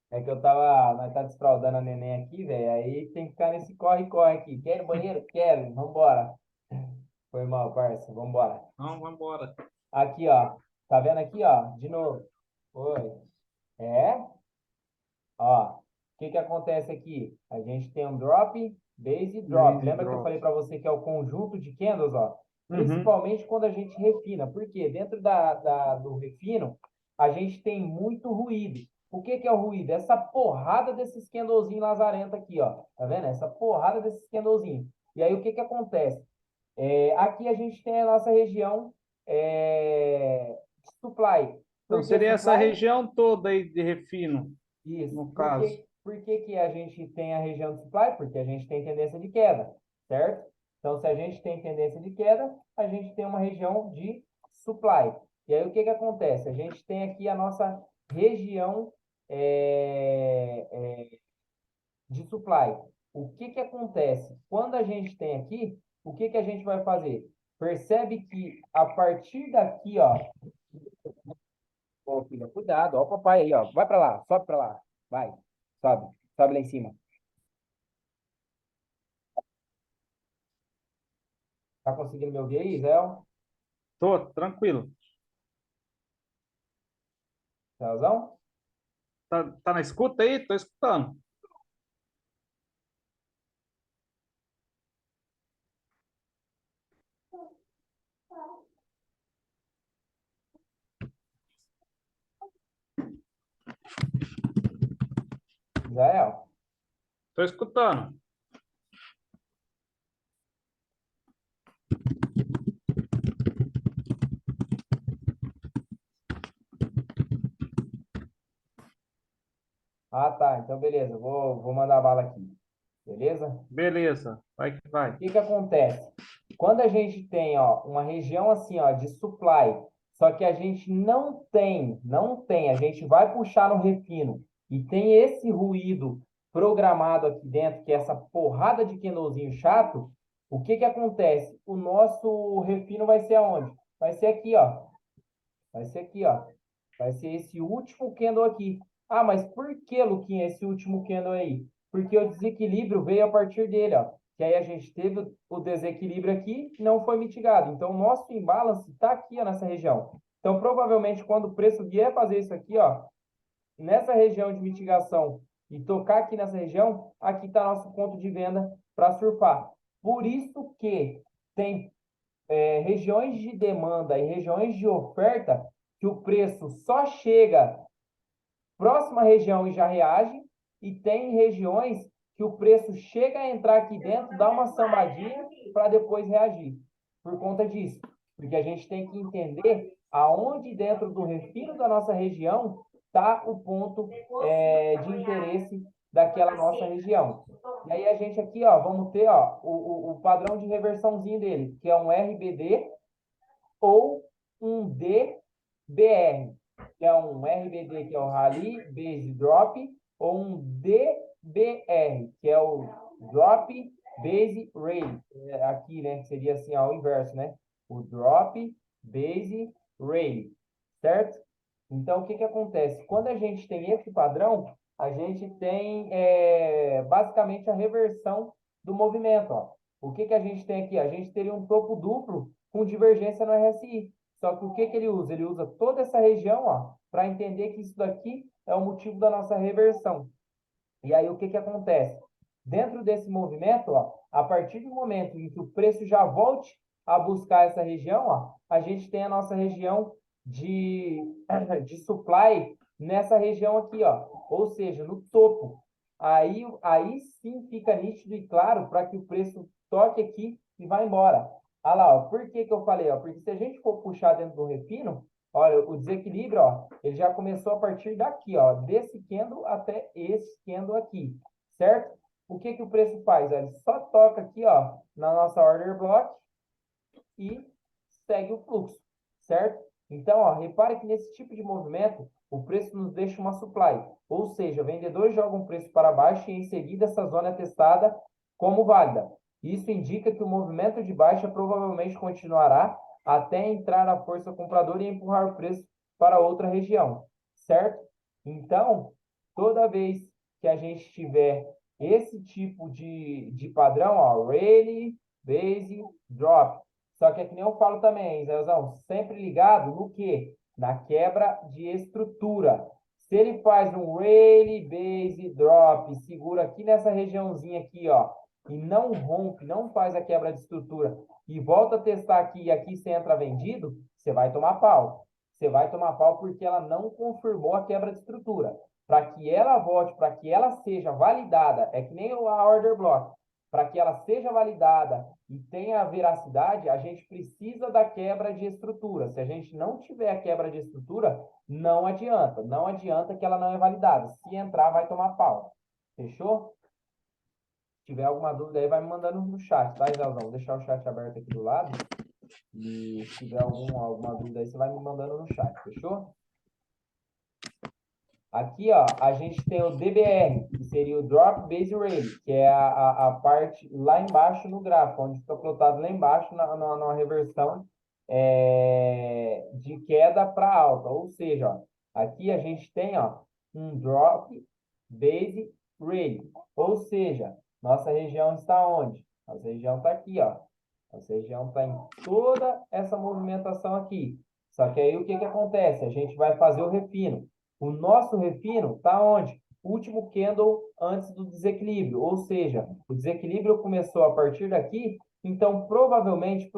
B: É que nós tá desfraldando a neném aqui, velho, aí tem que ficar nesse corre-corre aqui. Quer ir no banheiro? Quero, vambora. Foi mal, parça, vambora.
A: Não, vamos embora.
B: Aqui, ó, tá vendo aqui, ó, de novo. Foi. É? Ó, o que que acontece aqui? A gente tem um drop, base e drop.
A: Base
B: Lembra que eu
A: drop.
B: falei para você que é o conjunto de candles, ó?
A: Uhum.
B: Principalmente quando a gente refina. Porque dentro do refino, a gente tem muito ruído. O que que é o ruído? Essa porrada desses candlezinhos lazarento aqui, ó. Tá vendo? Essa porrada desses candlezinhos. E aí, o que que acontece? Aqui a gente tem a nossa região de supply.
A: Então,
B: Por que
A: seria essa
B: supply?
A: região toda aí de refino,
B: Isso.
A: no caso.
B: Por que que a gente tem a região de supply? Porque a gente tem tendência de queda, certo? Então, se a gente tem tendência de queda, a gente tem uma região de supply. E aí, o que que acontece? A gente tem aqui a nossa região de supply. O que que acontece? Quando a gente tem aqui, o que que a gente vai fazer? Percebe que a partir daqui, ó, ô, filha, cuidado, ó o papai aí, ó. Vai para lá, sobe para lá. Vai, sobe, sobe lá em cima. Tá conseguindo me ouvir aí, Zé?
A: Tô, tranquilo.
B: Zézão?
A: Tá na escuta aí? Tô escutando.
B: Zé?
A: Tô escutando.
B: Ah, tá. Então, beleza. Vou mandar bala aqui. Beleza?
A: Beleza, vai que vai.
B: O que que acontece? Quando a gente tem, ó, uma região assim, ó, de supply, só que a gente não tem, a gente vai puxar no refino e tem esse ruído programado aqui dentro, que é essa porrada de candlezinho chato, o que que acontece? O nosso refino vai ser aonde? Vai ser aqui, ó. Vai ser aqui, ó. Vai ser esse último candle aqui. Ah, mas por que, Luquinha, esse último candle aí? Porque o desequilíbrio veio a partir dele, ó. Que aí a gente teve o desequilíbrio aqui e não foi mitigado. Então, o nosso imbalance está aqui, ó, nessa região. Então, provavelmente, quando o preço vier fazer isso aqui, ó, nessa região de mitigação e tocar aqui nessa região, aqui está nosso ponto de venda para surfar. Por isso que tem regiões de demanda e regiões de oferta que o preço só chega próxima região e já reage, e tem regiões que o preço chega a entrar aqui dentro, dá uma sambadinha para depois reagir. Por conta disso, porque a gente tem que entender aonde dentro do refino da nossa região está o ponto de interesse daquela nossa região. E aí a gente aqui, ó, vamos ter, ó, o padrão de reversãozinho dele, que é um RBD ou um DBR, que é um RBD, que é o Rally Base Drop, ou um DBR, que é o Drop Base Rally. Aqui, né, que seria assim, ao inverso, né? O Drop Base Rally, certo? Então, o que que acontece? Quando a gente tem esse padrão, a gente tem basicamente a reversão do movimento, ó. O que que a gente tem aqui? A gente teria um topo duplo com divergência no RSI. Só que o que que ele usa? Ele usa toda essa região, ó, para entender que isso daqui é o motivo da nossa reversão. E aí, o que que acontece? Dentro desse movimento, ó, a partir do momento em que o preço já volte a buscar essa região, ó, a gente tem a nossa região de, de supply nessa região aqui, ó, ou seja, no topo. Aí sim fica nítido e claro para que o preço toque aqui e vá embora. Olha lá, ó, por que que eu falei? Ó? Porque se a gente for puxar dentro do refino, olha, o desequilíbrio, ó, ele já começou a partir daqui, ó, desse candle até esse candle aqui, certo? O que que o preço faz? Ele só toca aqui, ó, na nossa order block e segue o fluxo, certo? Então, ó, repare que nesse tipo de movimento, o preço nos deixa uma supply, ou seja, vendedores jogam o preço para baixo e em seguida essa zona é testada como válida. Isso indica que o movimento de baixa provavelmente continuará até entrar a força compradora e empurrar o preço para outra região, certo? Então, toda vez que a gente tiver esse tipo de padrão, ó, rally, base, drop. Só que é que nem eu falo também, Zéuzão, sempre ligado no quê? Na quebra de estrutura. Se ele faz um rally, base, drop, segura aqui nessa regiãozinha aqui, ó, e não rompe, não faz a quebra de estrutura, e volta a testar aqui e aqui você entra vendido, você vai tomar pau. Você vai tomar pau porque ela não confirmou a quebra de estrutura. Para que ela volte, para que ela seja validada, é que nem a order block, para que ela seja validada e tenha veracidade, a gente precisa da quebra de estrutura. Se a gente não tiver a quebra de estrutura, não adianta. Não adianta que ela não é validada. Se entrar, vai tomar pau. Fechou? Se tiver alguma dúvida aí, vai me mandando no chat, tá, Isaldão? Vou deixar o chat aberto aqui do lado. E se tiver alguma dúvida aí, você vai me mandando no chat, fechou? Aqui, ó, a gente tem o DBR, que seria o Drop Base Rate, que é a parte lá embaixo no gráfico, onde fica plotado lá embaixo na reversão de queda para alta. Ou seja, ó, aqui a gente tem ó, um Drop Base Rate. Ou seja, nossa região está onde? Nossa região está aqui, ó. Nossa região está em toda essa movimentação aqui. Só que aí o que que acontece? A gente vai fazer o refino. O nosso refino está onde? Último candle antes do desequilíbrio, ou seja, o desequilíbrio começou a partir daqui, então provavelmente,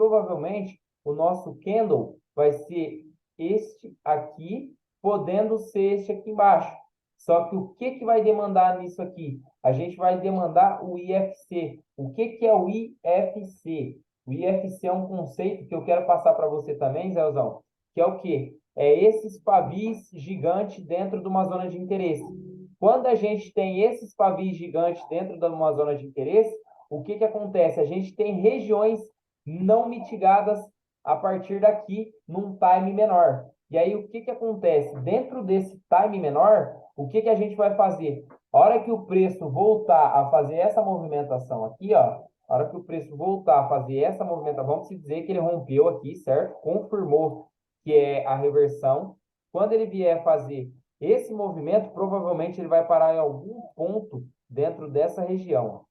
B: o nosso candle vai ser este aqui, podendo ser este aqui embaixo. Só que o que que vai demandar nisso aqui? A gente vai demandar o IFC. O que que é o IFC? O IFC é um conceito que eu quero passar para você também, Zéuzão, que é o quê? É esses pavis gigantes dentro de uma zona de interesse. Quando a gente tem esses pavis gigantes dentro de uma zona de interesse, o que que acontece? A gente tem regiões não mitigadas a partir daqui num time menor. E aí o que que acontece? Dentro desse time menor, o que que a gente vai fazer? A hora que o preço voltar a fazer essa movimentação aqui, ó, a hora que o preço voltar a fazer essa movimentação, vamos dizer que ele rompeu aqui, certo? Confirmou que é a reversão. Quando ele vier fazer esse movimento, provavelmente ele vai parar em algum ponto dentro dessa região.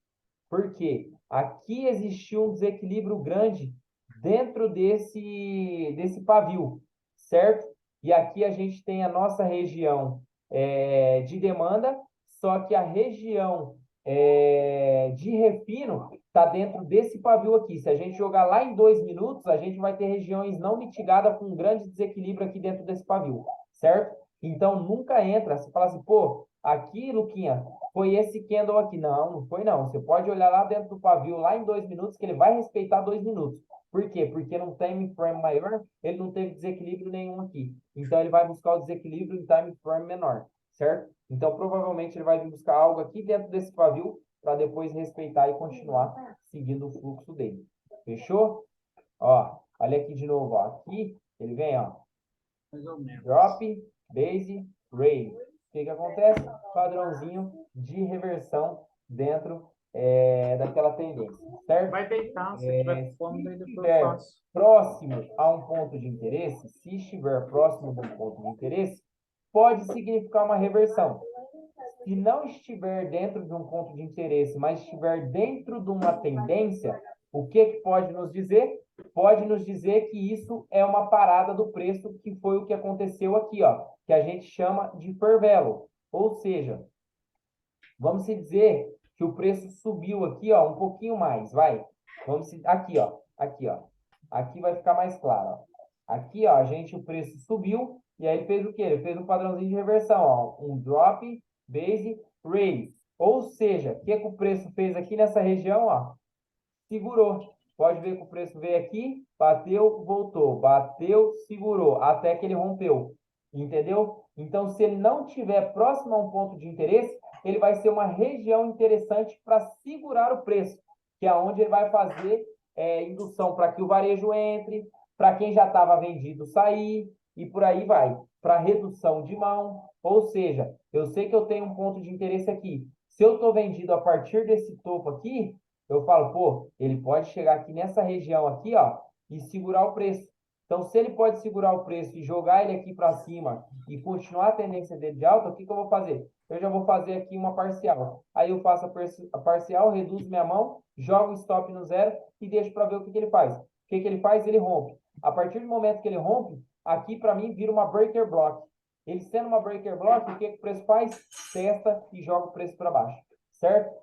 B: Por quê? Aqui existiu um desequilíbrio grande dentro desse pavio, certo? E aqui a gente tem a nossa região de demanda, só que a região de refino está dentro desse pavio aqui. Se a gente jogar lá em 2 minutos, a gente vai ter regiões não mitigadas com um grande desequilíbrio aqui dentro desse pavio, certo? Então, nunca entra. Você fala assim, pô, aqui, Luquinha, foi esse candle aqui. Não, não foi não. Você pode olhar lá dentro do pavio, lá em 2 minutos, que ele vai respeitar 2 minutos. Por quê? Porque num time frame maior, ele não teve desequilíbrio nenhum aqui. Então, ele vai buscar o desequilíbrio em time frame menor, certo? Então, provavelmente, ele vai vir buscar algo aqui dentro desse pavio para depois respeitar e continuar seguindo o fluxo dele. Fechou? Ó, olha aqui de novo, ó. Aqui, ele vem, ó.
A: Mais ou menos.
B: Drop, base, raise. O que que acontece? Padrãozinho de reversão dentro daquela tendência, certo?
A: Vai deitar, se tiver
B: Se
A: fome, daí depois eu
B: estiver
A: faço.
B: próximo a um ponto de interesse, se estiver próximo de um ponto de interesse, pode significar uma reversão. Se não estiver dentro de um ponto de interesse, mas estiver dentro de uma tendência, o que que pode nos dizer? Pode nos dizer que isso é uma parada do preço, que foi o que aconteceu aqui, ó, que a gente chama de fair value. Ou seja, vamos dizer que o preço subiu aqui, ó, um pouquinho mais, vai. Aqui, ó, aqui, ó. Aqui vai ficar mais claro, ó. Aqui, ó, o preço subiu e aí ele fez o quê? Ele fez um padrãozinho de reversão, ó, um drop, base, raise. Ou seja, o que que o preço fez aqui nessa região, ó? Segurou. Pode ver que o preço veio aqui, bateu, voltou, bateu, segurou, até que ele rompeu. Entendeu? Então, se ele não estiver próximo a um ponto de interesse, ele vai ser uma região interessante para segurar o preço, que é onde ele vai fazer indução para que o varejo entre, para quem já estava vendido sair, e por aí vai, para redução de mão. Ou seja, eu sei que eu tenho um ponto de interesse aqui. Se eu estou vendido a partir desse topo aqui, eu falo, pô, ele pode chegar aqui nessa região aqui, ó, e segurar o preço. Então, se ele pode segurar o preço e jogar ele aqui para cima e continuar a tendência dele de alta, o que que eu vou fazer? Eu já vou fazer aqui uma parcial. Aí eu faço a parcial, reduzo minha mão, jogo o stop no zero e deixo para ver o que que ele faz. O que que ele faz? Ele rompe. A partir do momento que ele rompe, aqui para mim vira uma breaker block. Ele sendo uma breaker block, o que que o preço faz? Testa e joga o preço para baixo. Certo?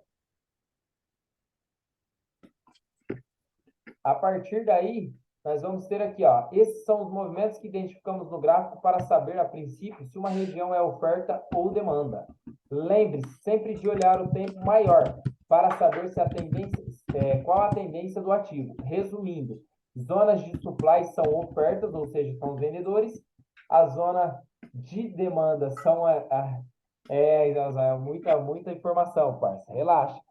B: A partir daí, nós vamos ter aqui, ó, esses são os movimentos que identificamos no gráfico para saber, a princípio, se uma região é oferta ou demanda. Lembre-se sempre de olhar o tempo maior para saber se a tendência, qual a tendência do ativo. Resumindo, zonas de supply são ofertas, ou seja, são os vendedores. A zona de demanda são muita informação, parça. Relaxa.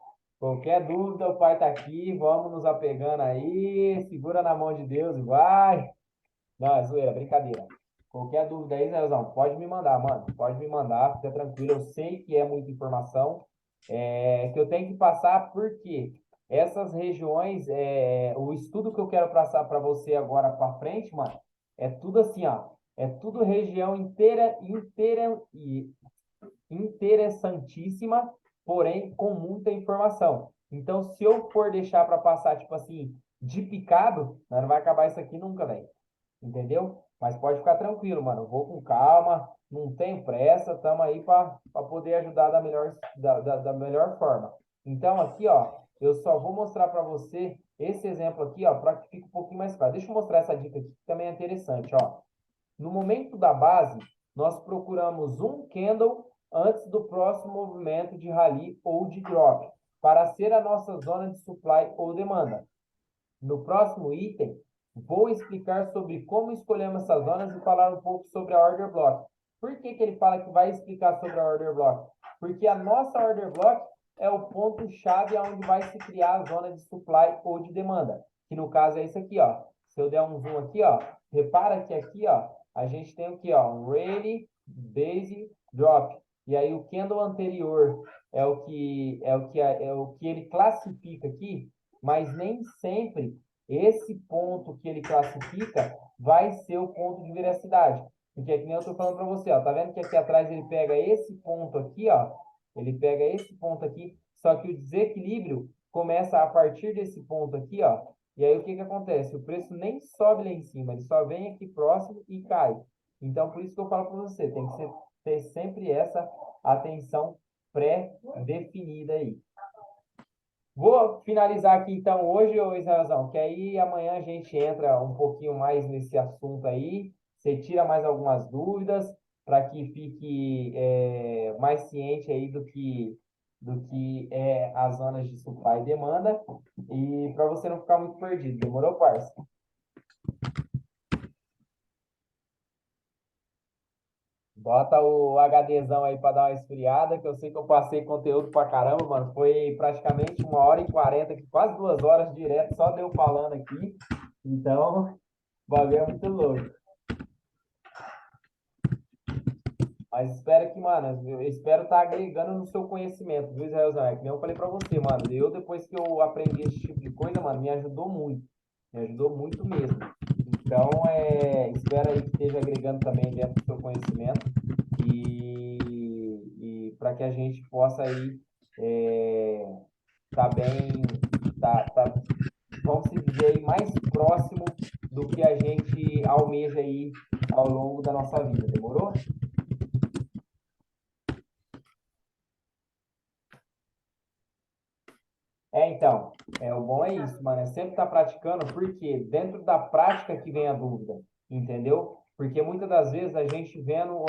B: Qualquer dúvida, o pai está aqui, vamos nos apegando aí, segura na mão de Deus e vai. Não, é zoeira, brincadeira. Qualquer dúvida aí, Zezão, pode me mandar, mano. Pode me mandar, fica tranquilo. Eu sei que é muita informação, que eu tenho que passar, porque essas regiões, o estudo que eu quero passar para você agora para frente, mano, é tudo assim, ó. É tudo região inteira, inteira e interessantíssima, porém com muita informação. Então, se eu for deixar para passar, tipo assim, de picado, não vai acabar isso aqui nunca, velho. Entendeu? Mas pode ficar tranquilo, mano. Eu vou com calma, não tenho pressa, estamos aí para poder ajudar da melhor forma. Então, aqui, ó, eu só vou mostrar para você esse exemplo aqui, ó, para que fique um pouquinho mais claro. Deixa eu mostrar essa dica aqui, que também é interessante, ó. No momento da base, nós procuramos um candle antes do próximo movimento de rally ou de drop, para ser a nossa zona de supply ou demanda. No próximo item, vou explicar sobre como escolhemos essas zonas e falar um pouco sobre a order block. Por que que ele fala que vai explicar sobre a order block? Porque a nossa order block é o ponto-chave onde vai se criar a zona de supply ou de demanda, que no caso é isso aqui, ó. Se eu der um zoom aqui, ó, repara que aqui, ó, a gente tem o que, ó, um rally, base, drop. E aí o candle anterior é o que ele classifica aqui, mas nem sempre esse ponto que ele classifica vai ser o ponto de veracidade. Porque é que nem eu estou falando para você, ó, tá vendo que aqui atrás ele pega esse ponto aqui, ó, ele pega esse ponto aqui, só que o desequilíbrio começa a partir desse ponto aqui, ó, e aí o que que acontece? O preço nem sobe lá em cima, ele só vem aqui próximo e cai. Então, por isso que eu falo para você, tem que ter sempre essa atenção pré-definida aí. Vou finalizar aqui então hoje, ô Israelzão, que aí amanhã a gente entra um pouquinho mais nesse assunto aí, você tira mais algumas dúvidas para que fique mais ciente aí do que é as zonas de supply e demanda, e para você não ficar muito perdido. Demorou, parça? Bota o HDzão aí para dar uma esfriada, que eu sei que eu passei conteúdo pra caramba, mano. Foi praticamente 1h40, quase 2 horas direto, só deu falando aqui. Então, o bagulho é muito louco. Mas espero que, mano, eu espero estar agregando no seu conhecimento, viu, Israelzão? É que nem eu falei pra você, mano. Eu, depois que eu aprendi esse tipo de coisa, mano, me ajudou muito. Me ajudou muito mesmo. Então, espero aí que esteja agregando também dentro do seu conhecimento e para que a gente possa aí tá bem, vamos se dizer aí, mais próximo do que a gente almeja aí ao longo da nossa vida. Demorou? Então, o bom é isso, mano. É sempre estar praticando, porque dentro da prática que vem a dúvida, entendeu? Porque muitas das vezes a gente vendo,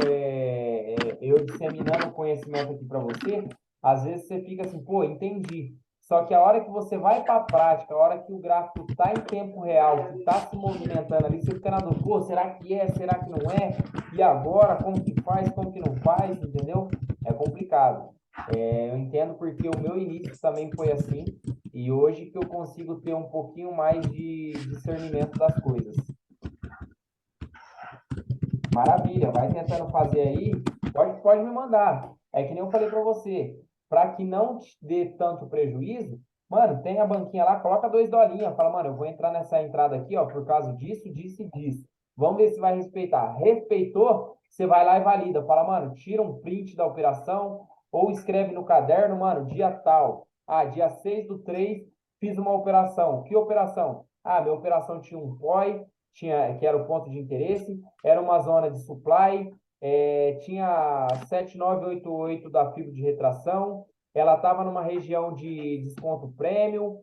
B: eu disseminando o conhecimento aqui para você, às vezes você fica assim, pô, entendi. Só que a hora que você vai para a prática, a hora que o gráfico está em tempo real, que está se movimentando ali, você fica na dúvida, pô, será que é? Será que não é? E agora, como que faz? Como que não faz? Entendeu? É complicado. Eu entendo porque o meu início também foi assim. E hoje que eu consigo ter um pouquinho mais de discernimento das coisas. Maravilha, vai tentando fazer aí, pode me mandar. É que nem eu falei para você, para que não te dê tanto prejuízo, mano, tem a banquinha lá, coloca $2, fala, mano, eu vou entrar nessa entrada aqui, ó, por causa disso, disso e disso. Vamos ver se vai respeitar. Respeitou, você vai lá e valida. Fala, mano, tira um print da operação ou escreve no caderno, mano, dia tal. Ah, dia 6/3, fiz uma operação. Que operação? Ah, minha operação tinha um POI, que era o ponto de interesse, era uma zona de supply, tinha 7988 da fibra de retração, ela estava numa região de desconto premium,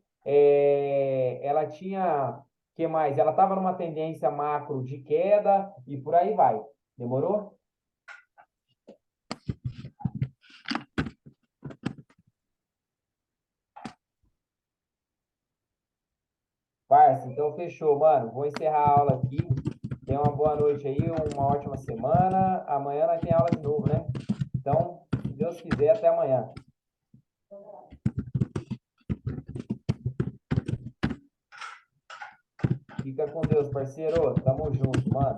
B: ela tinha, que mais? Ela estava numa tendência macro de queda e por aí vai. Demorou? Parça, então fechou, mano. Vou encerrar a aula aqui. Tenha uma boa noite aí, uma ótima semana. Amanhã nós tem aula de novo, né? Então, se Deus quiser, até amanhã. Fica com Deus, parceiro. Tamo junto, mano.